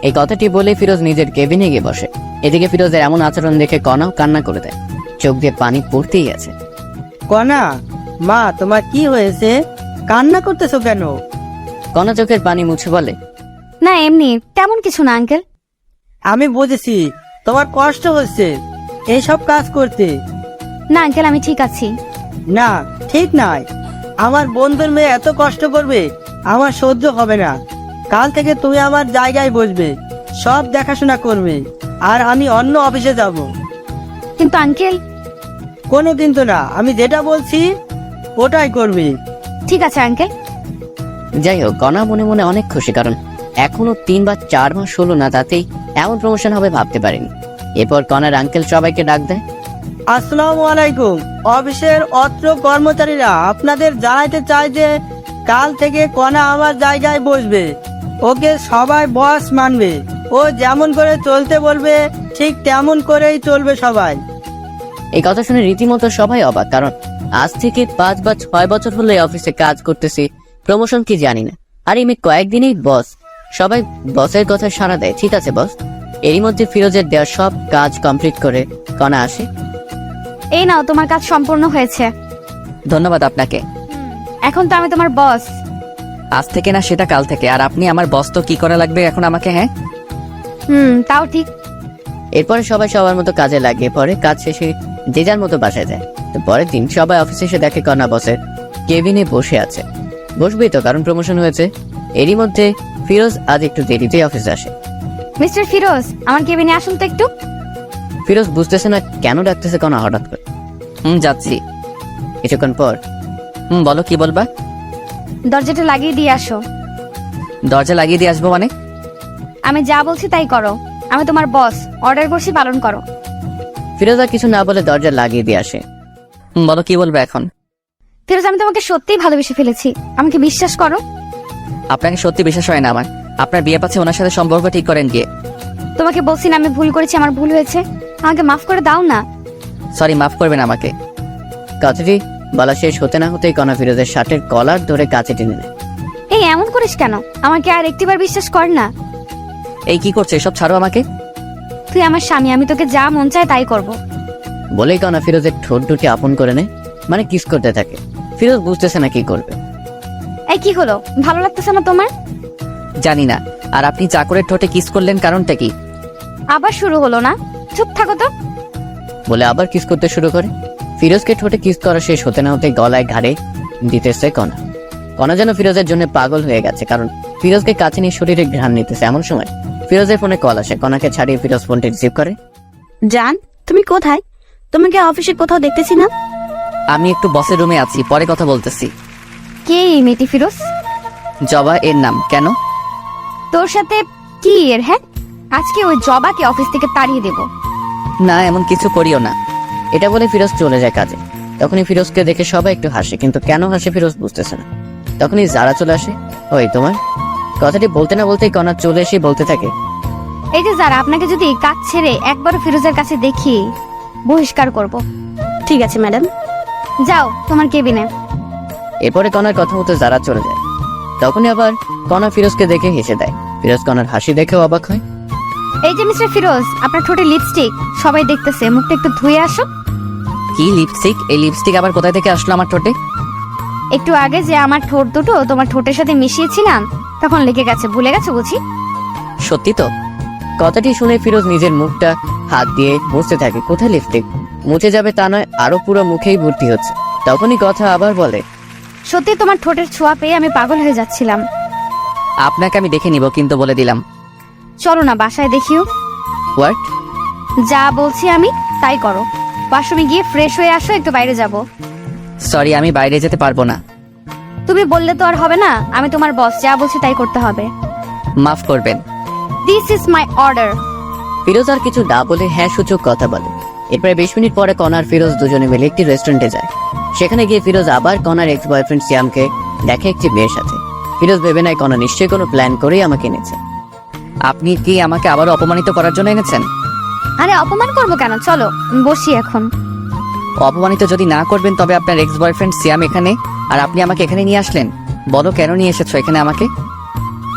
এই কথাটি বলে ফিরোজ নিজের কেবিনে গিয়ে বসে। এদিকে ফিরোজের এমন আচরণ দেখে কণাও কান্না করে দেয়, চোখ দিয়ে পানি পড়তেই আছে। কণা, মা তোমার কি হয়েছে? কান্না করতেছো কেন? কণা চোখের পানি মুছে বলে, না এমনি, তেমন কিছু না আঙ্কেল। আমি বুঝেছি তোমার কষ্ট হচ্ছে এইসব কাজ করতে। না আঙ্কেল, আমি ঠিক আছি। না, ঠিক নয়। আমার বন্ধুর মেয়ে এত কষ্ট করবে আমার সহ্য হবে না। কাল থেকে তুমি আমার জায়গায় বসবে, সব দেখাশোনা করবে, আর আমি অন্য অফিসে যাব। কিন্তু আঙ্কেল। কোনো কিন্তু না, আমি যেটা বলছি ওটাই করবে। ঠিক আছে আঙ্কেল। যাই হোক, কণা মনে মনে অনেক খুশি, কারণ এখনো 3 বা 4 মাস হলো না, তাতেই এমন প্রমোশন হবে ভাবতে পারেনি। এরপর কণার আঙ্কেল সবাইকে ডাক দেয়। আসসালামু আলাইকুম। অফিসের অত্র কর্মচারীরা আপনাদের জানাইতে চায় যে কাল থেকে কণা আমার জায়গায় বসবে। ওকে সবাই বস মানবে, ও যেমন করে চলতে বলবে ঠিক তেমন করেই চলবে সবাই। এই কথা শুনে রীতিমতো সবাই অবাক, কারণ আজ থেকে 5 বা 6 বছর হলো এই অফিসে কাজ করতেছি, প্রমোশন কি জানি না। আর এই মেয়ে কয়েকদিনেই বস। সবাই বসের কথা সাড়া দেয়, ঠিক আছে বস। এরই মধ্যে ফিরোজের দেওয়া সব কাজ কমপ্লিট করে কণা আসে। এই নাও, তোমার কাজ সম্পূর্ণ হয়েছে। ধন্যবাদ আপনাকে। এখন তো আমি তোমার বস। আজ থেকে না, সেটা কাল থেকে। আর আপনি আমার বস তো কি করা লাগবে এখন আমাকে? হ্যাঁ তাও ঠিক। এরপরে সবাই সবার মতো কাজে লাগিয়ে পড়ে। কাজ শেষে যে যার মতো বাসায় যায়। তো পরের দিন সবাই অফিসে এসে দেখে কণা বসের কেবিনে বসে আছে। বসবেই তো, কারণ প্রমোশন হয়েছে। এরই মধ্যে ফিরোজ আজ একটু দেরিতে অফিসে আসে। মিস্টার ফিরোজ, আমার কেবিনে আসুন তো একটু। ফিরোজ বুঝতেছে না কেন ডাকতেছে কণা হঠাৎ করে। যাচ্ছি। কিছুক্ষণ পর, বলো কি বলবা? দরজাটা লাগিয়ে দিয়ে আসো। দরজা লাগিয়ে দিয়ে আসবো মানে? আমি যা বলছি তাই করো। আমি তোমার বস, অর্ডার করছি, পালন করো। ফিরোজ আর কিছু না বলে দরজা লাগিয়ে দিয়ে আসে। বলো কি বলবে এখন? ফিরোজ, আমি তোমাকে সত্যিই ভালোবেসে ফেলেছি, আমাকে বিশ্বাস করো। আপনাকে সত্যি বিশ্বাস হয় না আমার। আপনার বিয়ে পাচ্ছে, ওনার সাথে সম্পর্ক ঠিক করেন গিয়ে। তোমাকে বলছি না আমি ভুল করেছি, আমার ভুল হয়েছে, আমাকে মাফ করে দাও না। সরি, মাফ করবেন আমাকে। কথাটি বলা শেষ হতে না হতেই কণা ফিরোজের শার্টের কলার ধরে কাছে টেনে নেয়। এই এমন করিস কেন? আমাকে আর একটিবার বিশ্বাস কর না। এই কি করছে? এসব ছাড়ো আমাকে। তুই আমার স্বামী, আমি তোকে যা মন চায় তাই করব। বলেই কণা ফিরোজের ঠোঁট দুটি আপন করে নেয়, মানে কিস করতে থাকে। ফিরোজ বুঝতেছে না কি করবে। এই কি হলো, ভালো লাগতেছে না তোমার? জানি না। আর আপনি চাকরের ঠোঁটে কিস করলেন, কারণটা কি? আবার শুরু হলো না? চুপ থাকো তো। বলে আবার কিস করতে শুরু করে। ফিরোজকে ঠোঁটে কিস করা শেষ হতে না হতে গলায় ঘাড়ে দিতেছে কণা। কণা যেন ফিরোজের জন্য পাগল হয়ে গেছে, কারণ ফিরোজকে কাছে নিয়ে শরীরে ঘ্রাণ নিতেছে। এমন সময় ফিরোজের ফোনে কল আসে। কণাকে ছাড়িয়ে ফিরোজ ফোনটি রিসিভ করে। জান, তুমি কোথায়? তোমাকে অফিসে কোথাও দেখতেছি না। আমি একটু বসের রুমে আছি, পরে কথা বলতেছি। কে এই মেয়েটি ফিরোজ? জবা এর নাম। কেন? তোর সাথে কি এর? হ্যাঁ, আজকে ওই জবাকে অফিস থেকে তাড়িয়ে দেব। না, এমন কিছু করিও না। এটা বলে ফিরোজ চলে যায় কাজে। তখনই ফিরোজকে দেখে সবাই একটু হাসে, কিন্তু কেন হাসে ফিরোজ বুঝতেছে না। তখনই যারা চলে আসে। ওই তোমার কথাটি বলতে না বলতেই কণা চলে এসে বলতে থাকে, এই যে যারা, আপনাকে যদি কাজ ছেড়ে একবার ফিরোজের কাছে দেখি বহিষ্কার করব। ঠিক আছে ম্যাডাম। যাও তোমার কেবিনে। এরপরে কণার কথা মতো যারা চলে যায়। তখনই আবার কণা ফিরোজকে দেখে হেসে দেয়। ফিরোজ কণার হাসি দেখেও অবাক হয়। এই যে মিস্টার ফিরোজ, আপনার ঠোঁটে লিপস্টিক, সবাই দেখতেছে, মুখটা একটু ধুয়ে আসো। কি লিপস্টিক? এই লিপস্টিক আবার কোথায় থেকে আসলো আমার ঠোঁটে? একটু আগে যে আমার ঠোঁট দুটো তোমার ঠোঁটের সাথে মিশিয়েছিলাম, তখন লেগে গেছে, ভুলে গেছো বুঝি? সত্যি তো? কথাটি শুনে ফিরোজ নিজের মুখটা হাত দিয়ে মুছতে থাকে। কোথায় লিপস্টিক? মুছে যাবে তা নয়, আরো পুরো মুখেই ভর্তি হচ্ছে। তখনই কথা আবার বলে, সত্যি তোমার ঠোঁটের ছোঁয়া পেয়ে আমি পাগল হয়ে যাচ্ছিলাম। আপনাকে আমি দেখে নিব, কিন্তু বলে দিলাম। চলো না বাসায় দেখিও। হোয়াট? যা বলছি আমি তাই করো। ওয়াশরুমে গিয়ে ফ্রেশ হয়ে আসো, একটু বাইরে যাব। সরি, আমি বাইরে যেতে পারবো না। তুমি বললে তো আর হবে না, আমি তোমার বস, যা বলছি তাই করতে হবে। মাফ করবেন। This is my order. Feroz আর কিছু না বলে হ্যাঁ সূচক কথা বলে। এরপরে 20 মিনিট পরে কণা আর ফিরোজ দুজনে মিলে একটি রেস্টুরেন্টে যায়। সেখানে গিয়ে ফিরোজ আবার কণার এক্স বয়ফ্রেন্ড সিয়ামকে দেখে একটি মেয়ের সাথে। ফিরোজ ভেবে নেয় কণা নিশ্চয়ই কোনো প্ল্যান করেই আমাকে এনেছে। আপনি কি আমাকে আবার অপমানিত করার জন্য এনেছেন? আরে অপমান করবো কেন, চলো বসি এখন। অপমানিত যদি না করবেন তবে আপনার এক্স বয়ফ্রেন্ড সিয়াম এখানে, আর আপনি আমাকে এখানে নিয়ে আসলেন। বলো কেন নিয়ে এসেছো এখানে আমাকে?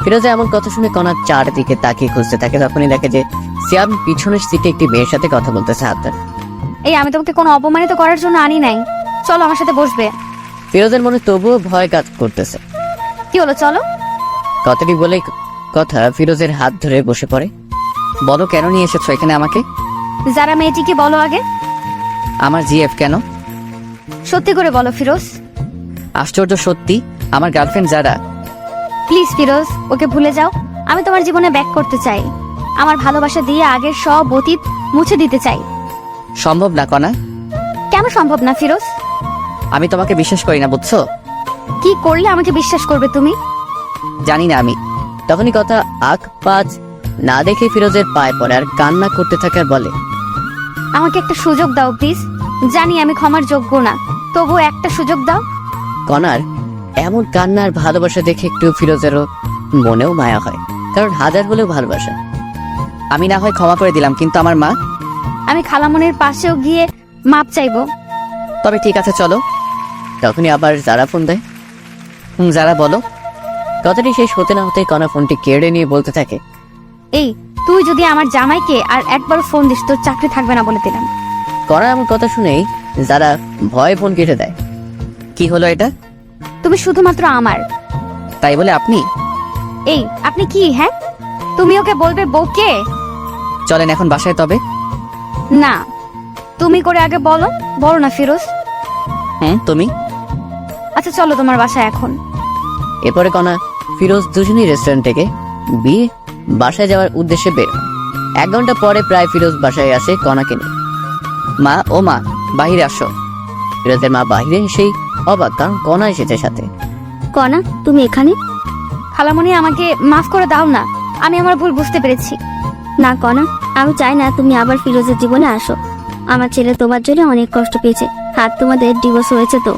ফিরোজা এমন কথা শুনে কণা চারদিকে তাকিয়ে খুঁজতে থাকে। তখনই দেখে যে সিয়াম পিছনের সিটে একটি মেয়ের সাথে কথা বলতেছে হাত ধরে। এই আমি তোমাকে কোনো অপমানিত করার জন্য আনি নাই, চলো আমার সাথে বসবে। ফিরোজের মনে তবুও ভয় কাজ করতেছে। কি হলো, চলো। কথাটি বলে কথা ফিরোজের হাত ধরে বসে পড়ে। বলো কেন নিয়ে এসেছো এখানে আমাকে? যারা মেয়েটিকে বলো আগে। আমার জিএফ কেন? সত্যি করে বলো ফিরোজ। আশ্চর্য, সত্যি আমার গার্লফ্রেন্ড যারা। প্লিজ ফিরোজ, ওকে ভুলে যাও। আমি তোমার জীবনে ব্যাক করতে চাই। আমার ভালোবাসা দিয়ে আগের সব অতীত মুছে দিতে চাই। সম্ভব না কণা। কেন সম্ভব না ফিরোজ? আমি তোমাকে বিশ্বাস করি না, বুঝছো? কি করলে আমাকে বিশ্বাস করবে তুমি? জানি না আমি। তখনই কথা আখ পাঁচ না দেখে ফিরোজের পায়ে পড়ে আর কান্না করতে থাকে আর বলে, আমাকে একটা সুযোগ দাও প্লিজ। জানি আমি ক্ষমার যোগ্য না, তবু একটা সুযোগ দাও। কণার এমন কান্নার ভালোবাসা দেখে একটু ফিরোজেরও মনেও মায়া হয়, কারণ হাজার হলেও ভালোবাসা। আমি না হয় ক্ষমা করে দিলাম, কিন্তু আমার মা। আমি খালামনের পাশেও গিয়ে মাপ চাইবো। তবে ঠিক আছে, চলো। তখনই আবার যারা ফোন দেয়। যারা বলো। কথাটি শেষ হতে না হতে কণা ফোনটি কেড়ে নিয়ে বলতে থাকে, এই তুই যদি আমার জামাইকে আর একবার ফোন দিস, তোর চাকরি থাকবে না বলে দিলাম। কণা এমন কথা শুনেই যারা ভয়ে ফোন কেটে দেয়। কি হলো এটা? তুমি শুধুমাত্র আমার। তাই বলে আপনি? এই আপনি কি? হ্যাঁ, তুমি ওকে বলবে বউকে? চলেন এখন বাসায় তবে। না, তুমি করে আগে বলো। বলো না ফিরোজ। তুমি। আচ্ছা চলো তোমার বাসায় এখন। এরপরে কণা ফিরোজ দুজনেই রেস্টুরেন্ট থেকে বিয়ে বাসায় যাওয়ার উদ্দেশ্যে বের হয়। 1 ঘন্টা পরে প্রায় ফিরোজ বাসায় আসে কণাকে নিয়ে। মা, ও মা, বাহিরে আসো। ফিরোজের মা বাহিরে এসেই অবাক, কারণ কণা এসেছে সাথে। কণা, তুমি এখানে? খালামণি, আমাকে মাফ করে দাও না, আমি আমার ভুল বুঝতে পেরেছি। না কণা, আমি চাই না তুমি আবার ফিরোজের জীবনে আসো। আমার ছেলে তোমার জন্য অনেক কষ্ট পেয়েছে। আর তোমাদের ডিভোর্স হয়েছে তো?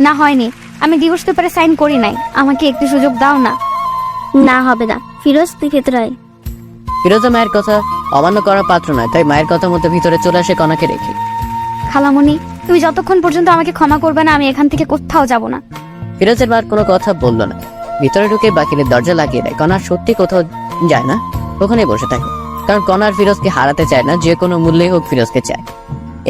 না হয়নি, আমি ডিভোর্স পেপারে সাইন করি নাই। আমাকে একটু সুযোগ দাও না। না হবে না। ফিরোজ, তুই ভেতরে আয়। ফিরোজা মায়ের কথা অমান্য করার পাত্র নয়, তাই মায়ের কথা মতো ভিতরে চলে আসে কণাকে রেখে। খালামণি, তুমি যতক্ষণ পর্যন্ত আমাকে ক্ষমা করবে না, আমি এখান থেকে কোথাও যাব না। ফিরোজের মার কোনো কথা বললো না। ভিতরে ঢুকে বাকিদের দরজা লাগিয়ে দেয়। কণা সত্যি কোথাও যায় না, ওখানে বসে থাকে, কারণ কণার ফিরোজকে হারাতে চায় না, যে কোনো মূল্যে হোক ফিরোজকে চায়।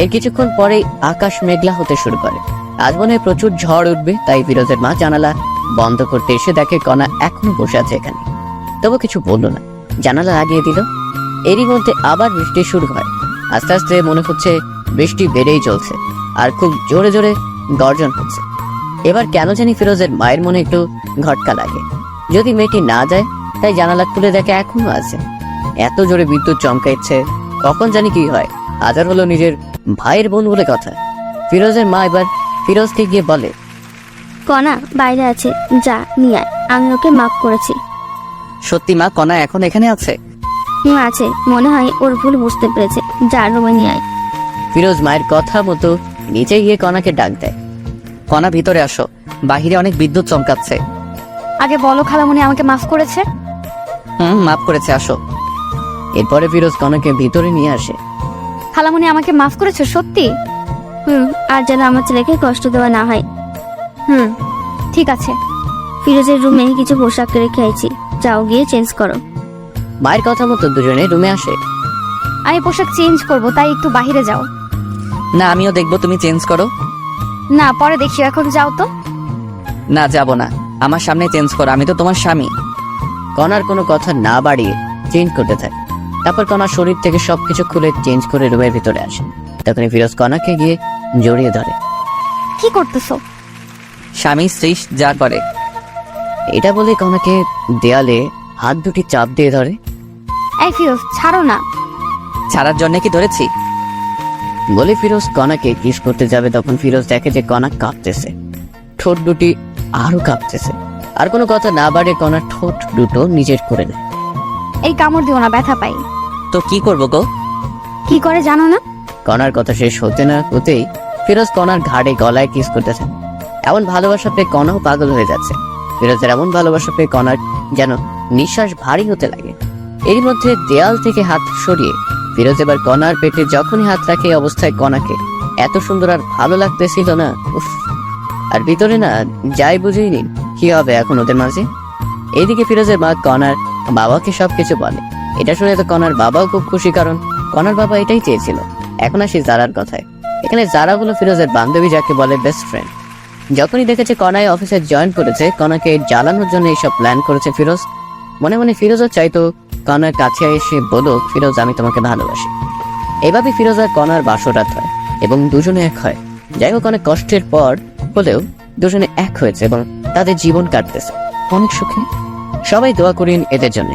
এর কিছুক্ষণ পরেই আকাশ মেঘলা হতে শুরু করে। আজ মনে হয় প্রচুর ঝড় উঠবে, তাই ফিরোজের মা জানালা বন্ধ করতে এসে দেখে কণা এখনো বসে আছে এখানে। তবু কিছু বললো না, জানালা লাগিয়ে দিল। এরই মধ্যে আবার বৃষ্টি শুরু হয়। আস্তে আস্তে মনে হচ্ছে বৃষ্টি বেড়েই চলছে, আর খুব জোরে জোরে গর্জন হচ্ছে। এবার কেন জানি ফিরোজের মায়ের মনে একটু ঘটকা লাগে। যদি মেয়েটি না যায়, তাই জানালা খুলে দেখে এখনো আছে। এত জোরে বিদ্যুৎ চমকাচ্ছে, কখন জানি কি হয়। হাজার হলো নিজের ভাইয়ের বোন বলে কথা। ফিরোজের মা এবার ফিরোজকে গিয়ে বলে, কণা বাইরে আছে, যা নিয়ে আয়, আমি ওকে মাফ করেছি। সত্যি মা, কণা এখন এখানে আছে? আছে, মনে হয় ওর ভুল বুঝতে পেরেছে, যা রুমে নিয়ে আয়। ফিরোজ মায়ের কথা মতো নিচে গিয়ে কণাকে ডাক দেয়। কণা ভিতরে আসো, বাহিরে অনেক বিদ্যুৎ চমকাচ্ছে। আগে বলো খালামণি আমাকে মাফ করেছে? মাফ করেছে, আসো। এরপরে ফিরোজ কণাকে ভিতরে নিয়ে আসে। খালামণি আমাকে মাফ করেছে সত্যি? আর যেন আমার ছেলেকে কষ্ট দেওয়া না হয়। ঠিক আছে। ফিরোজের রুমে কিছু পোশাক রেখে আইছি, যাও গিয়ে চেঞ্জ করো। মায়ের কথা মতো দুজনে রুমে আসে। আমি পোশাক চেঞ্জ করব, তাই একটু বাইরে যাও। না, আমিও দেখবো, তুমি চেঞ্জ করো। না, পরে দেখি, এখন যাও তো। না, যাব না, আমার সামনে চেঞ্জ করো, আমি তো তোমার স্বামী। কণার কোনো কথা না বাড়িয়ে চেঞ্জ করতে থাকে। তারপর কণার শরীর থেকে সবকিছু খুলে চেঞ্জ করে রুমের ভিতরে আসে। তখনই ফিরোজ কণাকে গিয়ে জড়িয়ে ধরে। কি করতেছো? স্বামী স্ত্রী যা করে। এটা বলে কণাকে দেয়ালে হাত দুটি চাপ দিয়ে ধরে। এই ফিরোজ, ছাড়ো না। ছাড়ার জন্য কি ধরেছি? বলে ফিরোজ কণাকে কিস করতে যাবে, তখন ফিরোজ দেখে যে কণা কাঁপতেছে, ঠোঁট দুটি আরো কাঁপতেছে। আর কোনো কথা না বাড়ে কণার ঠোঁট দুটো নিজের করে নেয়। এই কামড় দিও না, ব্যথা পাই। তো কি করবো গো? কি করে জানো না? কণার কথা শেষ হতে না হতেই ফিরোজ কণার ঘাড়ে গলায় কিস করতেছে। এমন ভালোবাসা পেয়ে কণাও পাগল হয়ে যাচ্ছে। ফিরোজের এমন ভালোবাসা পেয়ে কণার যেন নিঃশ্বাস ভারী হতে লাগে। এরই মধ্যে দেয়াল থেকে হাত সরিয়ে ফিরোজ এবার কণার পেটে যখনই হাত রাখে, এই অবস্থায় কণাকে এত সুন্দর আর ভালো লাগতেছিল না। উফ! আর ভিতরে না যাই বুঝেই নিন কি হবে এখন ওদের মাঝে। এইদিকে ফিরোজের মা কণার বাবাকে সবকিছু বলে। এটা শুনে তো কণার বাবাও খুব খুশি, কারণ কণার বাবা এটাই চেয়েছিল। এখন আসি জারার কথায়। এখানে জারা হলো ফিরোজের বান্ধবী, যাকে বলে বেস্ট ফ্রেন্ড। যখনই দেখেছে কণায় অফিসে জয়েন করেছে, কণাকে জ্বালানোর জন্য এইসব প্ল্যান করেছে ফিরোজ। মনে মনে ফিরোজও চাইতো কণার কাছে এসে বলুক, ফিরোজ আমি তোমাকে ভালোবাসি। এভাবে ফিরোজ আর কণার বাসরাত হয় এবং দুজনে এক হয়। যাই হোক, অনেক কষ্টের পর হলেও দুজনে এক হয়েছে এবং তাদের জীবন কাটতেছে অনেক সুখে। সবাই দোয়া করেন এদের জন্য।